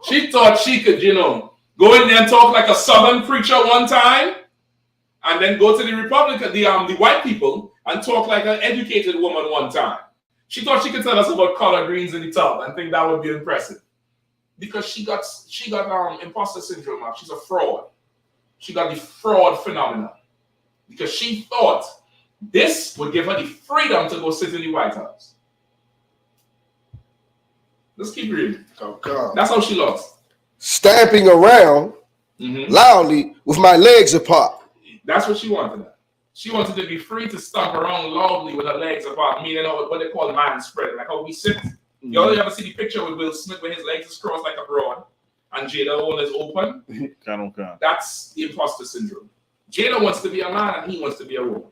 She thought she could, go in there and talk like a Southern preacher one time, and then go to the Republican, the white people, and talk like an educated woman one time. She thought she could tell us about collard greens in the tub and think that would be impressive. Because she got imposter syndrome. She's a fraud. She got the fraud phenomenon. Because she thought this would give her the freedom to go sit in the White House. Let's keep reading. Come. That's how she lost. Stamping around loudly with my legs apart. That's what she wanted. She wanted to be free to stomp around loudly with her legs apart, meaning what they call man spread, like how we sit. You only ever see the picture with Will Smith when his legs is crossed like a broad and Jada one is open? That's the imposter syndrome. Jada wants to be a man and he wants to be a woman.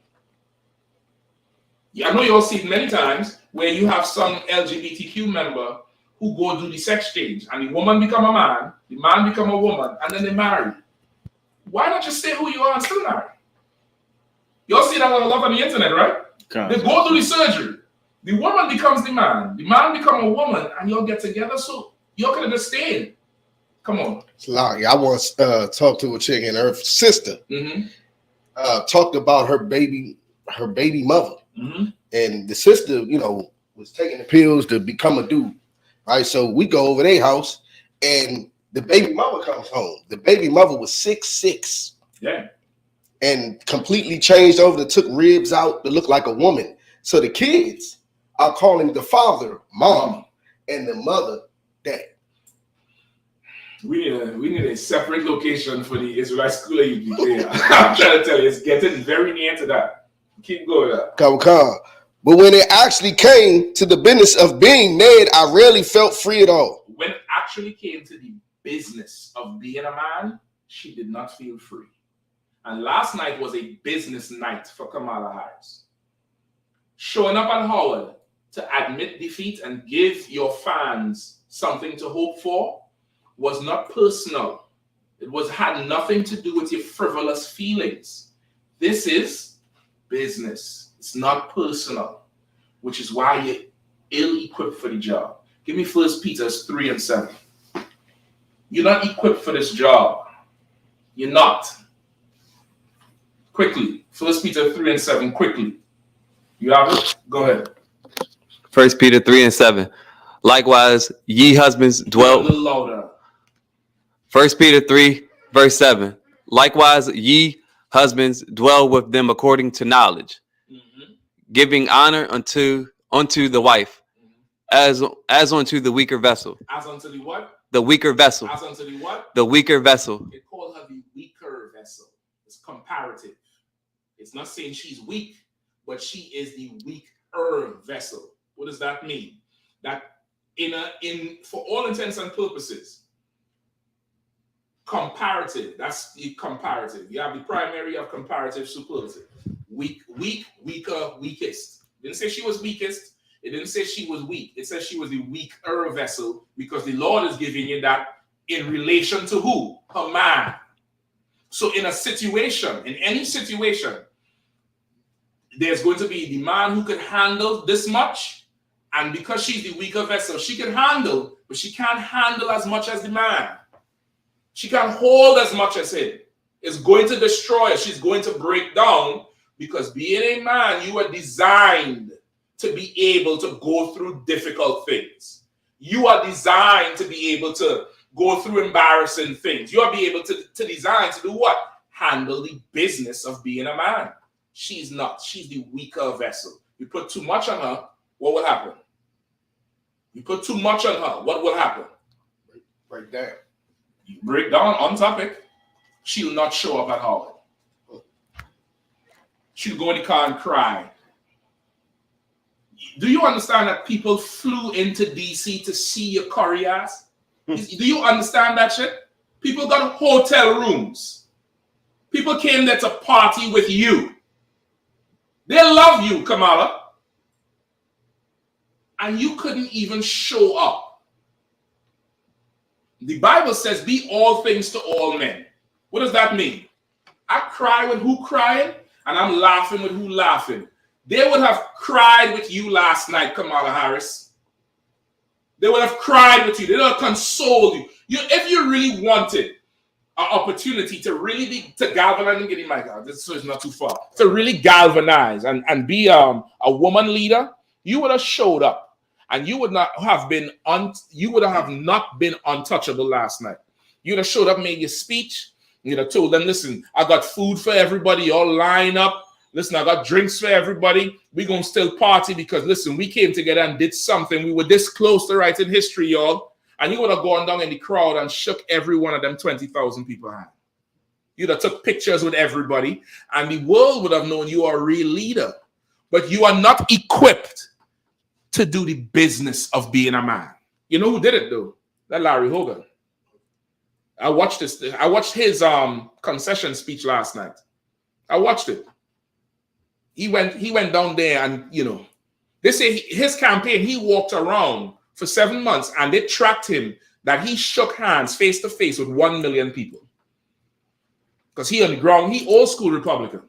Yeah, I know you all see it many times where you have some LGBTQ member who go do the sex change and the woman become a man, the man become a woman, and then they marry. Why not just stay who you are and still marry? You all see that a lot on the internet, right? They go through the surgery. The woman becomes the man become a woman, and y'all get together, so y'all could have just stayed. Come on. It's long. I once talked to a chick and her sister talked about her baby mother. And the sister, was taking the pills to become a dude. Right. So we go over their house and the baby mother comes home. The baby mother was 6'6". Yeah. And completely changed over, took ribs out to look like a woman. So the kids are calling the father mom and the mother dad. We need a separate location for the Israelite school of I.S.U.P.K. I'm trying to tell you, it's getting very near to that. Keep going. Come. But when it actually came to the business of being Ned, I rarely felt free at all. When it actually came to the business of being a man, she did not feel free. And last night was a business night for Kamala Harris. Showing up at Howard to admit defeat and give your fans something to hope for was not personal. It had nothing to do with your frivolous feelings. This is business. It's not personal, which is why you're ill-equipped for the job. Give me 1 Peter 3:7. You're not equipped for this job. You're not. Quickly. 1 Peter 3:7, quickly. You have it? Go ahead. 1 Peter 3:7. Likewise, ye husbands dwell. A little louder. 1 Peter 3:7. Likewise, ye husbands dwell with them according to knowledge, giving honor unto the wife, as unto the weaker vessel. As unto the what? The weaker vessel. As unto the what? The weaker vessel. They call her the weaker vessel. It's comparative. It's not saying she's weak, but she is the weaker vessel. What does that mean? That for all intents and purposes, comparative. That's the comparative. You have the primary, you have comparative, superlative. Weak, weaker, weakest. It didn't say she was weakest. It didn't say she was weak. It says she was the weaker vessel because the Lord is giving you that in relation to who? Her man. So in a situation, in any situation, there's going to be the man who could handle this much, and because she's the weaker vessel, she can handle, but she can't handle as much as the man. She can't hold as much as him. It's going to destroy her. She's going to break down because being a man, you are designed to be able to go through difficult things. You are designed to be able to go through embarrassing things. You are be able to design to do what? Handle the business of being a man. She's not. She's the weaker vessel. You put too much on her, what will happen? You put too much on her, what will happen? Break down. You break down on topic, she'll not show up at Howard. She'll go in the car and cry. Do you understand that people flew into DC to see your curry ass? Do you understand that shit? People got hotel rooms. People came there to party with you. They love you, Kamala. And you couldn't even show up. The Bible says, be all things to all men. What does that mean? I cry with who crying, and I'm laughing with who laughing. They would have cried with you last night, Kamala Harris. They would have cried with you. They would have consoled you. If you really wanted an opportunity to really to galvanize, I'm getting my God, this is not too far, to really galvanize and be a woman leader, you would have showed up. And you would not have been not been untouchable last night. You'd have showed up, made your speech. You'd have told them, listen, I got food for everybody. All line up. Listen, I got drinks for everybody. We're going to still party because, listen, we came together and did something. We were this close to writing history, y'all. And you would have gone down in the crowd and shook every one of them 20,000 people hand. You'd have took pictures with everybody. And the world would have known you are a real leader. But you are not equipped to do the business of being a man. You know who did it though? That Larry Hogan. I watched this. I watched his concession speech last night. I watched it. He went down there and, you know, they say his campaign, he walked around for 7 months and they tracked him that he shook hands face to face with 1 million people. Because he on the ground, he old school Republican.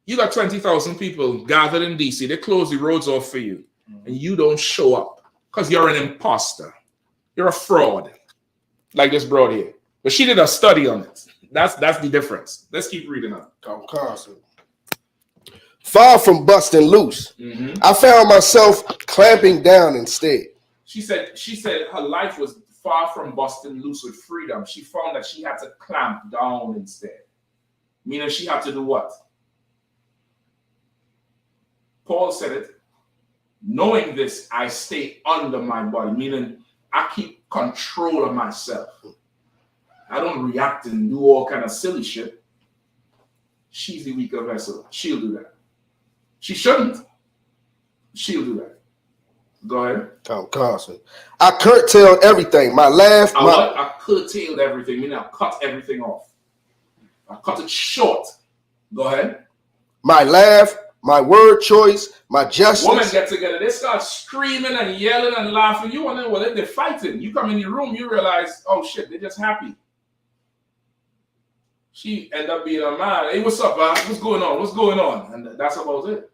You got 20,000 people gathered in DC. They close the roads off for you. And you don't show up because you're an imposter. You're a fraud. Like this broad here. But she did a study on it. That's the difference. Let's keep reading on. Far from busting loose, I found myself clamping down instead. She said her life was far from busting loose with freedom. She found that she had to clamp down instead. Meaning she had to do what? Paul said it, knowing this, I stay under my body, meaning I keep control of myself. I don't react and do all kind of silly shit. She's the weaker vessel. She'll do that. She shouldn't. She'll do that. Go ahead. Tom Carson. I curtailed everything. My laugh. I curtailed everything, meaning I cut everything off. I cut it short. Go ahead. My laugh. My word choice, my justice. Women get together, they start screaming and yelling and laughing. You wonder, well, they're fighting. You come in the room, you realize, oh shit, they're just happy. She end up being a man. Hey, what's up, man? What's going on? What's going on? And that's about it.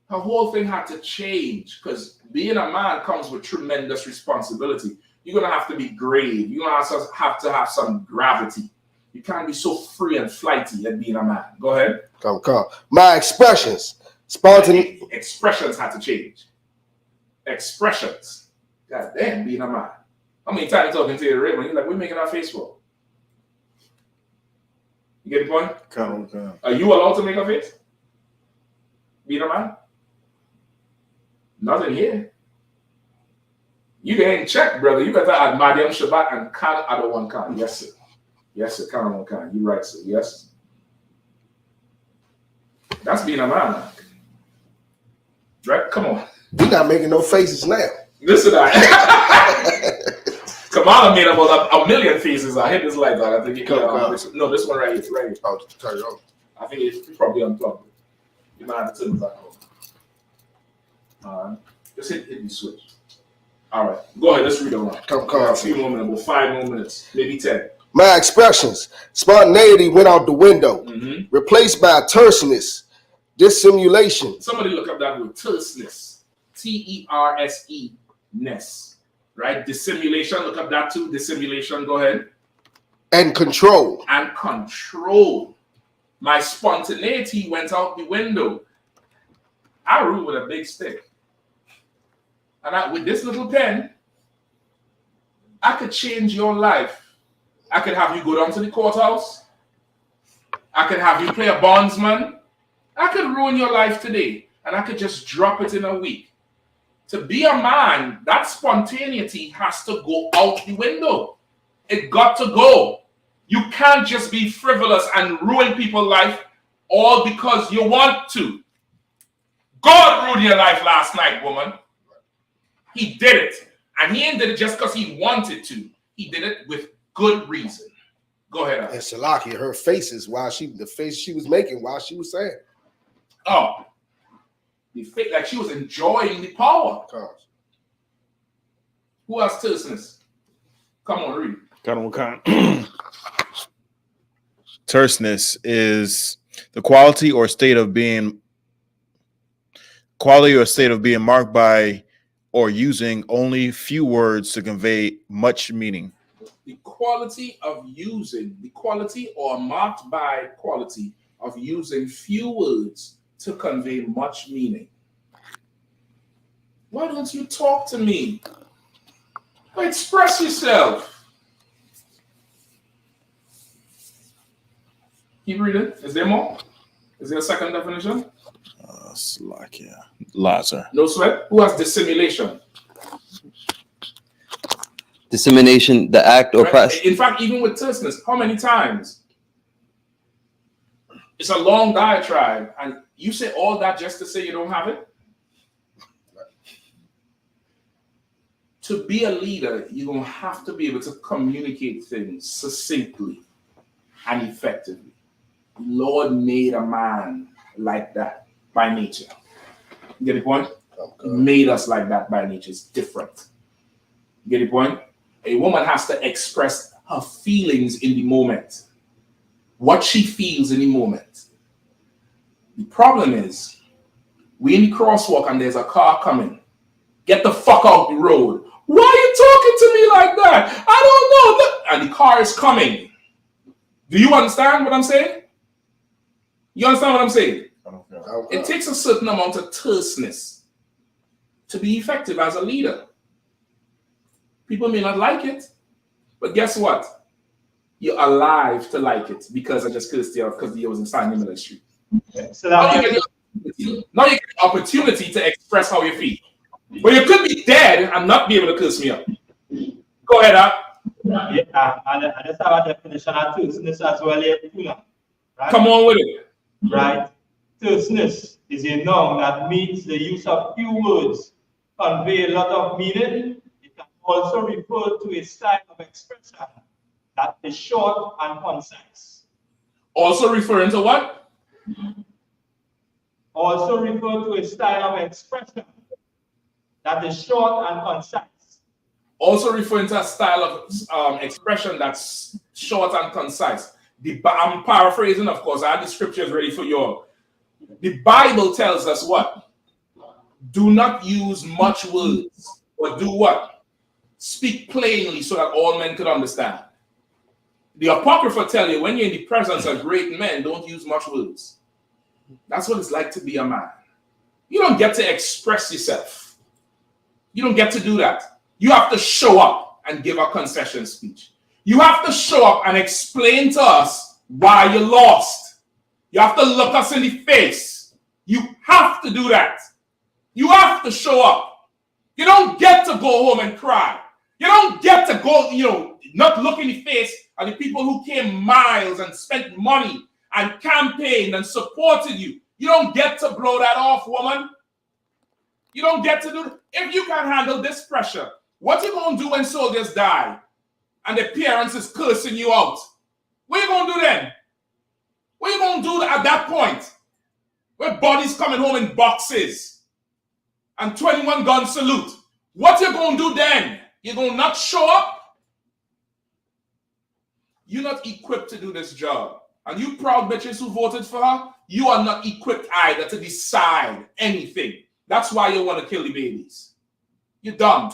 Her whole thing had to change because being a man comes with tremendous responsibility. You're going to have to be grave. You're going to have some gravity. You can't be so free and flighty at being a man. Go ahead. Come. My expressions. Spontaneous. Expressions had to change. Expressions. God damn, being a man. How many times talking to you, Ray, when you're like, we're making our face for? You get the point? Come. Are you allowed to make a face? Being a man? Nothing here. You ain't check, brother. You better add Mariam Shabbat and Khan Adawan Khan. Yes, sir. Yes, sir. Khan Khan. You're right, sir. Yes. That's being a man. Right? Come on. We're not making no faces now. Listen, Kamala made about a million faces. I hit this light on. I think this one right here. Right here. Oh, turn it on. I think it's probably unplugged. You might have to turn it back on. All right. Just hit the switch. All right. Go ahead. Let's read it on. Come. A few more minutes. About 5 more minutes. Maybe 10. My expressions. Spontaneity went out the window. Replaced by terseness. Dissimulation. Somebody look up that word. Terseness. T-E-R-S-E-ness. Right? Dissimulation. Look up that too. Dissimulation. Go ahead. And control. And control. My spontaneity went out the window. I rule with a big stick. And with this little pen, I could change your life. I could have you go down to the courthouse. I could have you play a bondsman. I could ruin your life today. And I could just drop it in a week. To be a man, that spontaneity has to go out the window. It got to go. You can't just be frivolous and ruin people's life all because you want to. God ruled your life last night, woman. He did it. And he ain't did it just because he wanted to. He did it with good reason. Go ahead. And Shalaki, her faces the face she was making while she was saying. Oh. The face, like she was enjoying the power. Who has terseness? Come on, read. Terseness is the quality or state of being marked by or using only few words to convey much meaning. The quality of using, the quality or marked by quality of using few words to convey much meaning. Why don't you talk to me? Express yourself. Keep reading. Is there more? Is there a second definition? Lazar. No sweat. Who has dissimulation? Dissemination, the act or process. In fact, even with terseness, how many times? It's a long diatribe, and you say all that just to say you don't have it? To be a leader, you're going to have to be able to communicate things succinctly and effectively. The Lord made a man like that by nature. You get the point? He made us like that by nature. It's different. You get the point? A woman has to express her feelings in the moment. What she feels in the moment. The problem is, we're in the crosswalk and there's a car coming. Get the fuck out the road. Why are you talking to me like that? I don't know. Look. And the car is coming. Do you understand what I'm saying? You understand what I'm saying? It takes a certain amount of terseness to be effective as a leader. People may not like it, but guess what? You're alive to like it because I just cursed you out because you was inside the ministry. So now you get the opportunity to express how you feel. But you could be dead and not be able to curse me up. Go ahead, Yeah, and I just have a definition of terseness as well here, right? Come on with it. Right. Terseness is a noun that means the use of few words convey a lot of meaning. It can also refer to a style of expression that is short and concise. Also referring to what? Also refer to a style of expression that is short and concise. Also referring to a style of expression that's short and concise. I'm paraphrasing, of course. I have the scriptures ready for you all. The Bible tells us what? Do not use much words, but do what? Speak plainly so that all men could understand. The Apocrypha tell you when you're in the presence of great men, don't use much words. That's what it's like to be a man. You don't get to express yourself. You don't get to do that. You have to show up and give a concession speech. You have to show up and explain to us why you're lost. You have to look us in the face. You have to do that. You have to show up. You don't get to go home and cry. You don't get to go, not look in the face of the people who came miles and spent money and campaigned and supported you. You don't get to blow that off, woman. You don't get to do it. If you can't handle this pressure, what are you going to do when soldiers die and the parents is cursing you out? What are you going to do then? What are you going to do at that point? When bodies coming home in boxes and 21 gun salute. What are you going to do then? You're going to not show up? You're not equipped to do this job. And you proud bitches who voted for her, you are not equipped either to decide anything. That's why you want to kill the babies. You're dumb.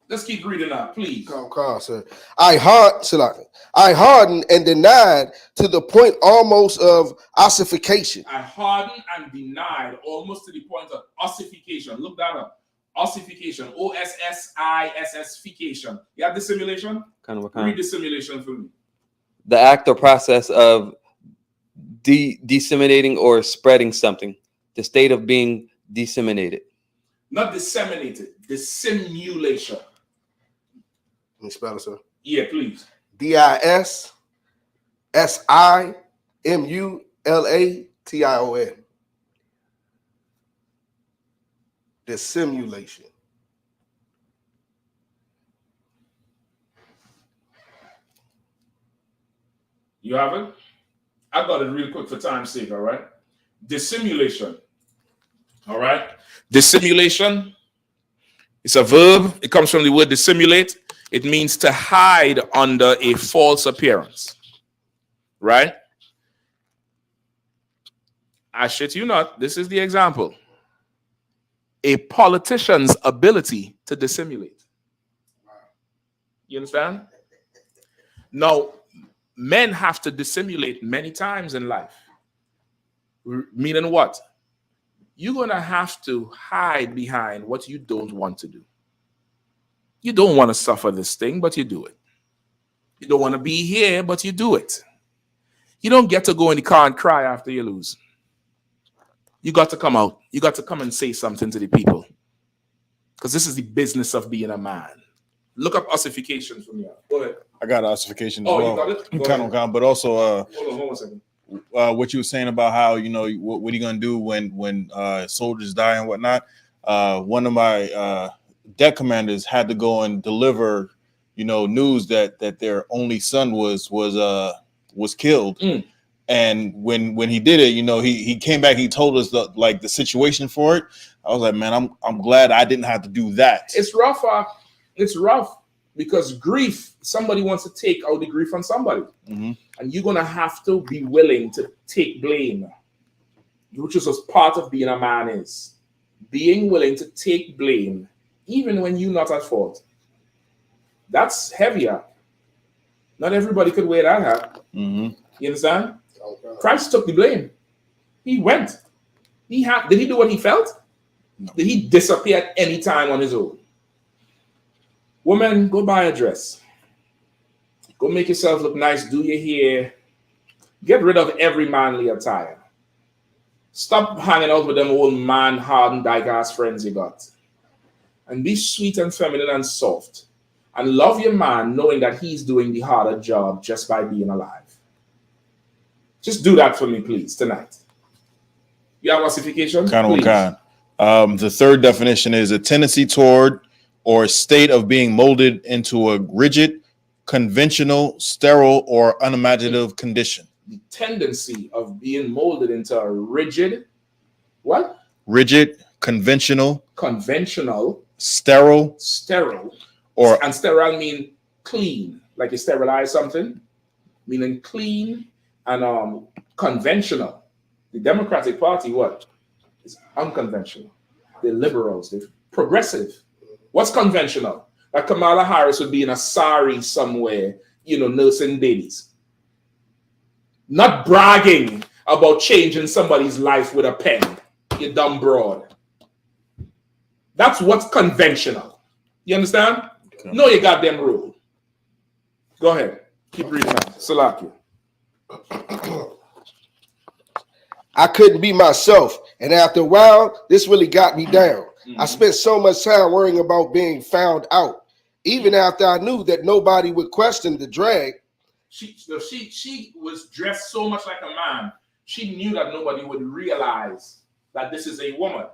Let's keep reading now, please. Come, sir. I hardened and denied to the point almost of ossification. I hardened and denied almost to the point of ossification. Look that up. Ossification. O-S-S-I-S-S-fication. You have dissimulation? Read dissimulation for me. The act or process of disseminating or spreading something. The state of being disseminated. Not disseminated. Dissimulation. Let me spell it, sir. Yeah, please. D-I-S-S-I-M-U-L-A-T-I-O-N. Dissimulation. You have it? I got it real quick for time's sake, all right? Dissimulation. All right? Dissimulation. It's a verb. It comes from the word dissimulate. It means to hide under a false appearance. Right? I shit you not. This is the example. A politician's ability to dissimulate. You understand? Now, men have to dissimulate many times in life. Meaning what? You're going to have to hide behind what you don't want to do. You don't want to suffer this thing, but you do it. You don't want to be here, but you do it. You don't get to go in the car and cry after you lose. You got to come out. You got to come and say something to the people. Because this is the business of being a man. Look up ossification for me. Go ahead. I got ossification as well. You got it? Kind of, but also hold on 1 second. What you were saying about how, you know, what are you gonna do when soldiers die and whatnot. One of my deck commanders had to go and deliver, you know, news that their only son was killed. And when he did it, you know, he came back, he told us the situation for it. I was like, man, I'm glad I didn't have to do that. It's rough. It's rough because grief, somebody wants to take out the grief on somebody. Mm-hmm. And you're going to have to be willing to take blame, which is as part of being a man is. Being willing to take blame, even when you're not at fault. That's heavier. Not everybody could wear that hat. Mm-hmm. You understand? Okay. Christ took the blame. He went. Did he do what he felt? No. Did he disappear at any time on his own? Woman, go buy a dress. Go make yourself look nice. Do your hair. Get rid of every manly attire. Stop hanging out with them old man, hard and dyke-ass friends you got. And be sweet and feminine and soft. And love your man knowing that he's doing the harder job just by being alive. Just do that for me, please, tonight. You have ossification? Kind. The third definition is a tendency toward or a state of being molded into a rigid, conventional, sterile, or unimaginative condition. The tendency of being molded into a rigid, what? Rigid, conventional, sterile, or and sterile mean clean, like you sterilize something, meaning clean and conventional. The Democratic Party, what? Is unconventional. They're liberals, they're progressive. What's conventional? Like Kamala Harris would be in a sari somewhere, you know, nursing babies. Not bragging about changing somebody's life with a pen, you dumb broad. That's what's conventional. You understand? Okay. Know your goddamn rule. Go ahead. Keep reading out. Salaki. I couldn't be myself. And after a while, this really got me down. Mm-hmm. I spent so much time worrying about being found out. Even after I knew that nobody would question the drag. She was dressed so much like a man. She knew that nobody would realize that this is a woman.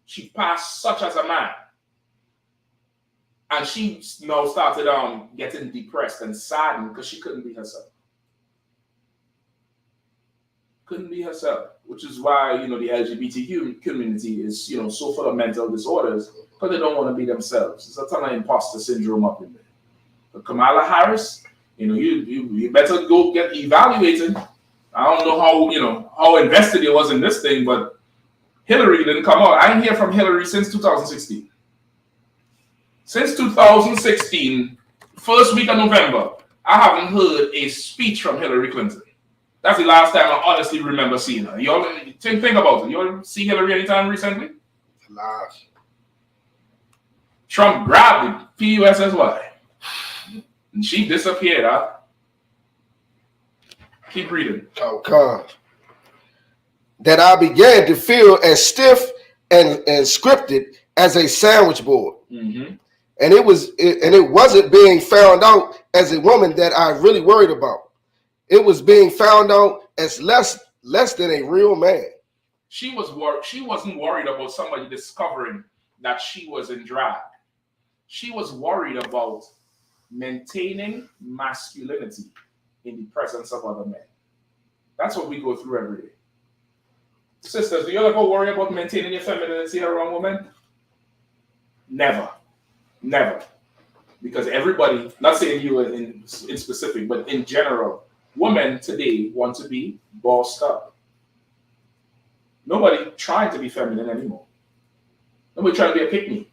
She passed such as a man. And she now started getting depressed and saddened because she couldn't be herself. Couldn't be herself, which is why, you know, the LGBTQ community is, you know, so full of mental disorders because they don't want to be themselves. There's a ton of imposter syndrome up in there. But Kamala Harris, you know, you better go get evaluated. I don't know how, you know, how invested it was in this thing, but Hillary didn't come out. I didn't hear from Hillary since 2016. Since 2016, first week of November, I haven't heard a speech from Hillary Clinton. That's the last time I honestly remember seeing her. You all think about it. You ever see Hillary anytime recently? Last. Trump grabbed the PUSSY. And she disappeared, huh? Keep reading. Oh, God. That I began to feel as stiff and scripted as a sandwich board. Mm-hmm. And it wasn't being found out as a woman that I really worried about. It was being found out as less than a real man. She wasn't worried about somebody discovering that she was in drag. She was worried about maintaining masculinity in the presence of other men. That's what we go through every day. Sisters, do you ever worry about maintaining your femininity around women? Never. Never. Because everybody, not saying you in specific, but in general, women today want to be bossed up. Nobody trying to be feminine anymore. Nobody trying to be a pick-me.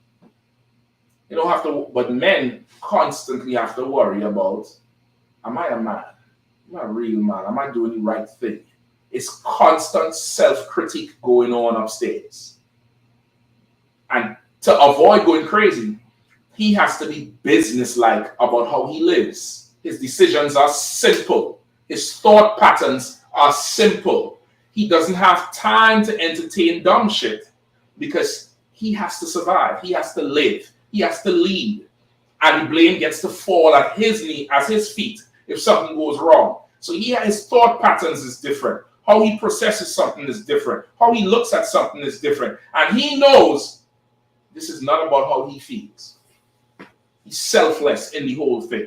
You don't have to, but men constantly have to worry about, am I a man? Am I a real man? Am I doing the right thing? It's constant self-critique going on upstairs. And to avoid going crazy, he has to be businesslike about how he lives. His decisions are simple. His thought patterns are simple. He doesn't have time to entertain dumb shit because he has to survive. He has to live. He has to lead. And the blame gets to fall at his feet if something goes wrong. So his thought patterns is different. How he processes something is different. How he looks at something is different. And he knows this is not about how he feels. He's selfless in the whole thing.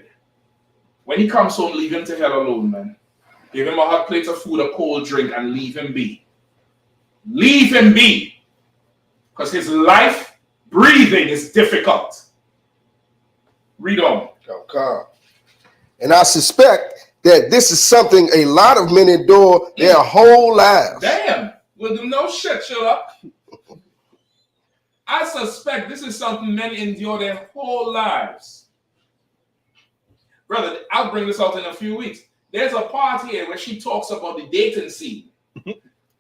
When he comes home, leave him to hell alone, man. Give him a hot plate of food, a cold drink, and leave him be. Leave him be. Because his life, breathing is difficult. Read on. Okay. And I suspect that this is something a lot of men endure their whole lives. Damn. We'll do no shit, Sherlock. I suspect this is something men endure their whole lives. Brother, I'll bring this out in a few weeks. There's a part here where she talks about the dating scene.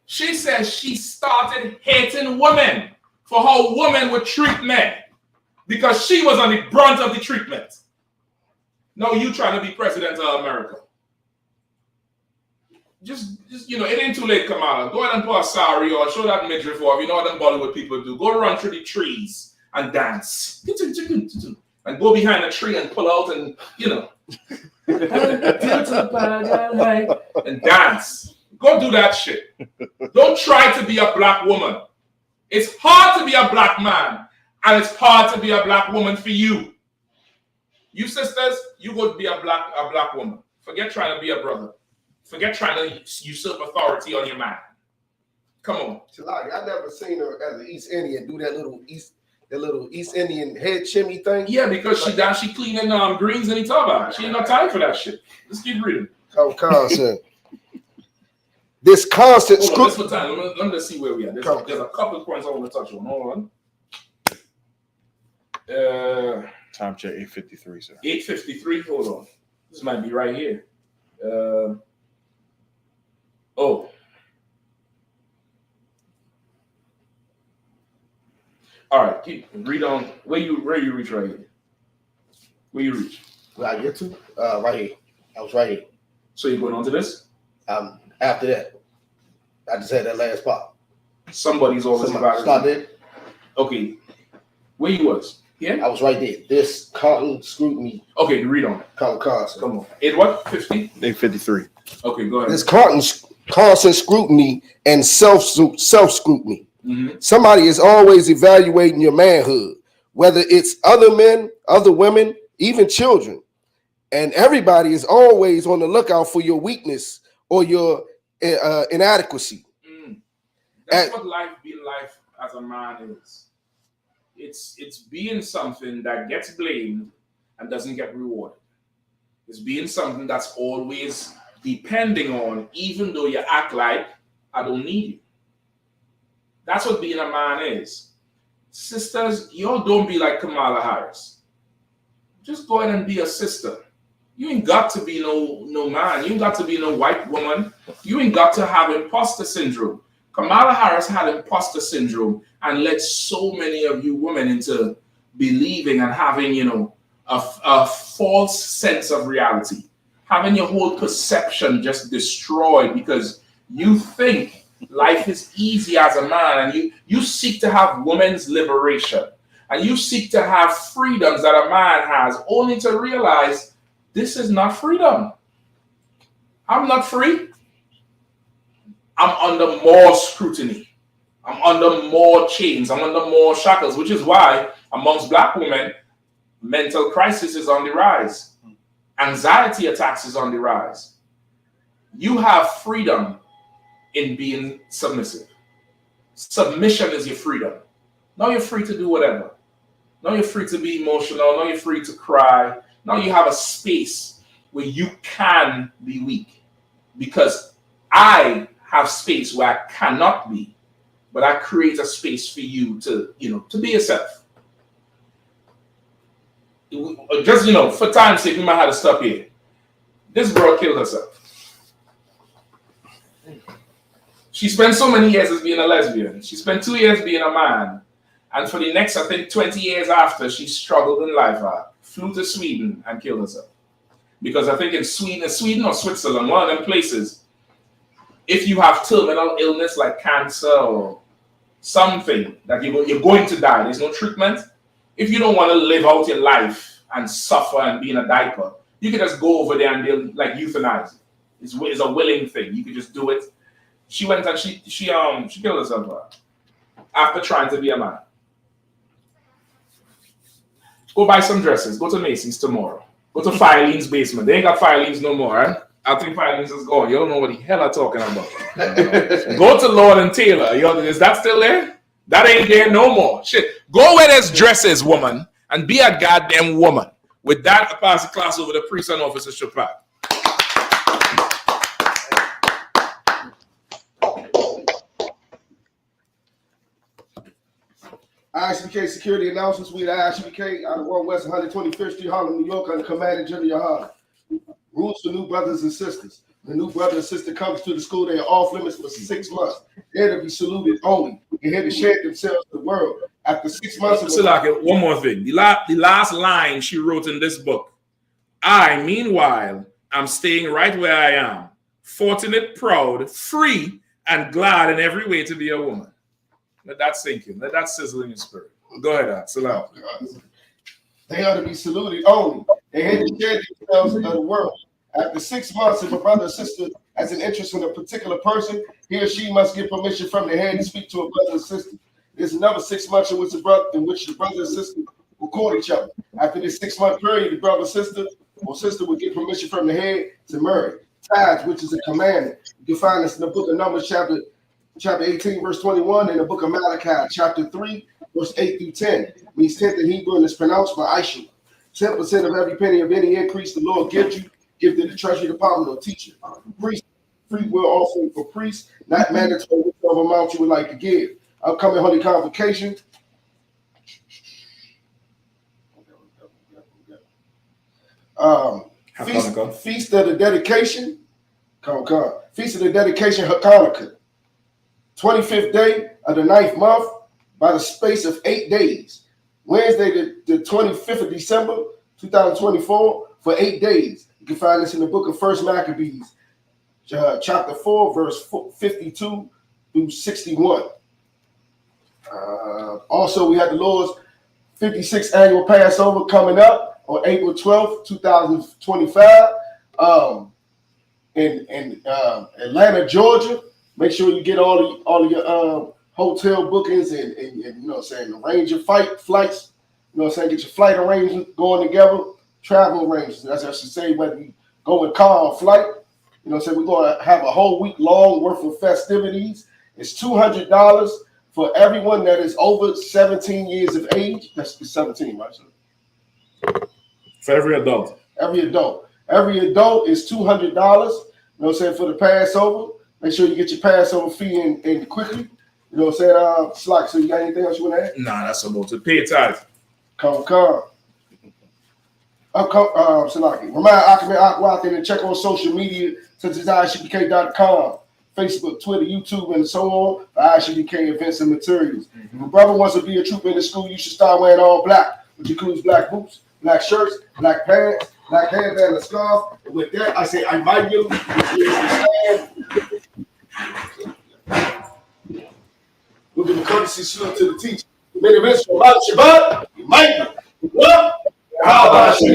She says she started hating women for how women would treat men because she was on the brunt of the treatment. No, you trying to be president of America. Just it ain't too late, Kamala. Go ahead and put a sari or show that midriff off. You know what them Bollywood people do. Go run through the trees and dance. And go behind a tree and pull out and, and dance. Go do that shit. Don't try to be a black woman. It's hard to be a black man, and it's hard to be a black woman for you. You sisters, you go be a black woman. Forget trying to be a brother. Forget trying to usurp authority on your man. Come on. Shalagi, I never seen her as an East Indian do that little East Indian head shimmy thing. Yeah, because she cleaning greens in the tub. She ain't got time for that shit. Let's keep reading. Oh, constant. This constant scrutiny. Let me just see where we are. There's a couple of points I want to touch on. Hold on. Time check 8:53, sir. 8:53. Hold on. This might be right here. All right, read on. Where you reach right here? Where you reach? Where I get to? Right here. I was right here. So you're going on to this? After that, I just had that last part. Somebody's always started. Okay. Where you was? Here? I was right there. This constant scrutiny. Okay, read on. Constant. Come on. 8:50? 8:53. Okay, go ahead. This constant scrutiny and self scrutiny. Mm-hmm. Somebody is always evaluating your manhood, whether it's other men, other women, even children. And everybody is always on the lookout for your weakness or your inadequacy. That's what being life as a man is. It's being something that gets blamed and doesn't get rewarded. It's being something that's always depending on, even though you act like I don't need you. That's what being a man is. Sisters, y'all don't be like Kamala Harris. Just go ahead and be a sister. You ain't got to be no man. You ain't got to be no white woman. You ain't got to have imposter syndrome. Kamala Harris had imposter syndrome and led so many of you women into believing and having, a false sense of reality. Having your whole perception just destroyed because you think life is easy as a man and you seek to have women's liberation and you seek to have freedoms that a man has only to realize this is not freedom. I'm not free. I'm under more scrutiny. I'm under more chains. I'm under more shackles, which is why amongst black women, mental crisis is on the rise. Anxiety attacks is on the rise. You have freedom in being submissive. Submission is your freedom. Now you're free to do whatever. Now you're free to be emotional. Now you're free to cry. Now you have a space where you can be weak. Because I have space where I cannot be, but I create a space for you to, to be yourself. Just, for time's sake, we might have to stop here. This girl killed herself. She spent so many years as being a lesbian. She spent 2 years being a man. And for the next, I think, 20 years after, she struggled in life, flew to Sweden and killed herself. Because I think in Sweden or Switzerland, one of them places, if you have terminal illness like cancer or something that you're going to die, there's no treatment. If you don't want to live out your life and suffer and be in a diaper, you can just go over there and they'll like euthanize you. It's a willing thing. You can just do it. She went and she killed herself after trying to be a man. Go buy some dresses. Go to Macy's tomorrow. Go to Filene's basement. They ain't got Filene's no more, right? I think Filene's is gone. You don't know what the hell I'm talking about. Go to Lord and Taylor. Is that still there? That ain't there no more. Shit. Go where there's dresses, woman, and be a goddamn woman. With that, I pass the class over to Priest and Officer Shapak. I.S.U.P.K security announcements. We at I.S.U.P.K out of 1 West 125th Street, Harlem, New York, under Commander General YAHANNA. Rules for new brothers and sisters. The new brother and sister comes to the school, they are off limits for 6 months. They're to be saluted only. They're here to share themselves with the world. After 6 months of one more thing. The last line she wrote in this book. I, meanwhile, am staying right where I am. Fortunate, proud, free, and glad in every way to be a woman. Let that sink in. Let that sizzle in your spirit. Go ahead, Salam. They are to be saluted only. They had to share themselves with the world. After 6 months, if a brother or sister has an interest in a particular person, he or she must get permission from the head to speak to a brother or sister. There's another 6 months in which the brother and sister will court each other. After this 6 month period, the brother or sister will get permission from the head to marry. Tithes, which is a commandment. You can find this in the book of Numbers, chapter 18, verse 21, and the book of Malachi, chapter 3, verse 8 through 10. Means 10th in Hebrew and is pronounced by I.S.U.P.K. 10% of every penny of any increase the Lord gives you, give to the treasury department or teacher. Priest, free will offering for priests, not mandatory whichever amount you would like to give. Upcoming Holy Convocation. Feast of the Dedication. Feast of the Dedication, Hanukkah. 25th day of the 9th month by the space of 8 days. Wednesday, the 25th of December, 2024, for 8 days. You can find this in the book of 1 Maccabees, chapter 4, verse 52 through 61. Also, we had the Lord's 56th annual Passover coming up on April 12th, 2025, in Atlanta, Georgia. Make sure you get all of your hotel bookings and you know what I'm saying, arrange your flights, you know what I'm saying, get your flight arrangements going together, travel arrangements. As I should say, whether you go in car or flight, you know what I'm saying, we're going to have a whole week long worth of festivities. It's $200 for everyone that is over 17 years of age. That's 17, right? For every adult. Every adult. Every adult is $200, you know what I'm saying, for the Passover. Make sure you get your Passover fee in quickly. You know what I'm saying? Slack, so you got anything else you want to add? Nah, that's about to pay tithe. Come. Salaki. Remind Akame Akwa and check on social media such as I.S.U.P.K.com, Facebook, Twitter, YouTube, and so on for I.S.U.P.K events and materials. If your brother wants to be a trooper in the school, you should start wearing all black, which includes black boots, black shirts, black pants, black handband, and scarf. And with that, I say I invite you. We'll give a courtesy salute to the teacher. Many events from Shabbat, you might be. What? How about which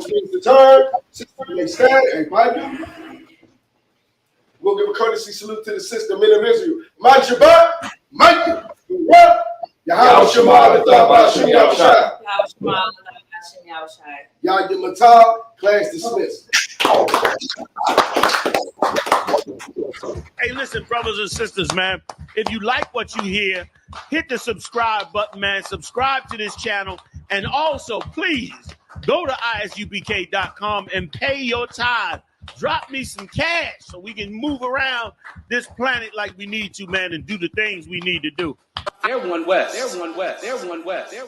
means the turn. Sister, they stand and invite you. We'll give a courtesy salute to the sister, men of Israel. Man Shabbat, Mike, what? Yahweh Shema, B'Tah, Yah Matal, class dismissed. Hey, listen, brothers and sisters, man. If you like what you hear, hit the subscribe button, man. Subscribe to this channel. And also, please, go to ISUPK.com and pay your tithe. Drop me some cash so we can move around this planet like we need to, man, and do the things we need to do. They're one West. They're one West. They're one West. They're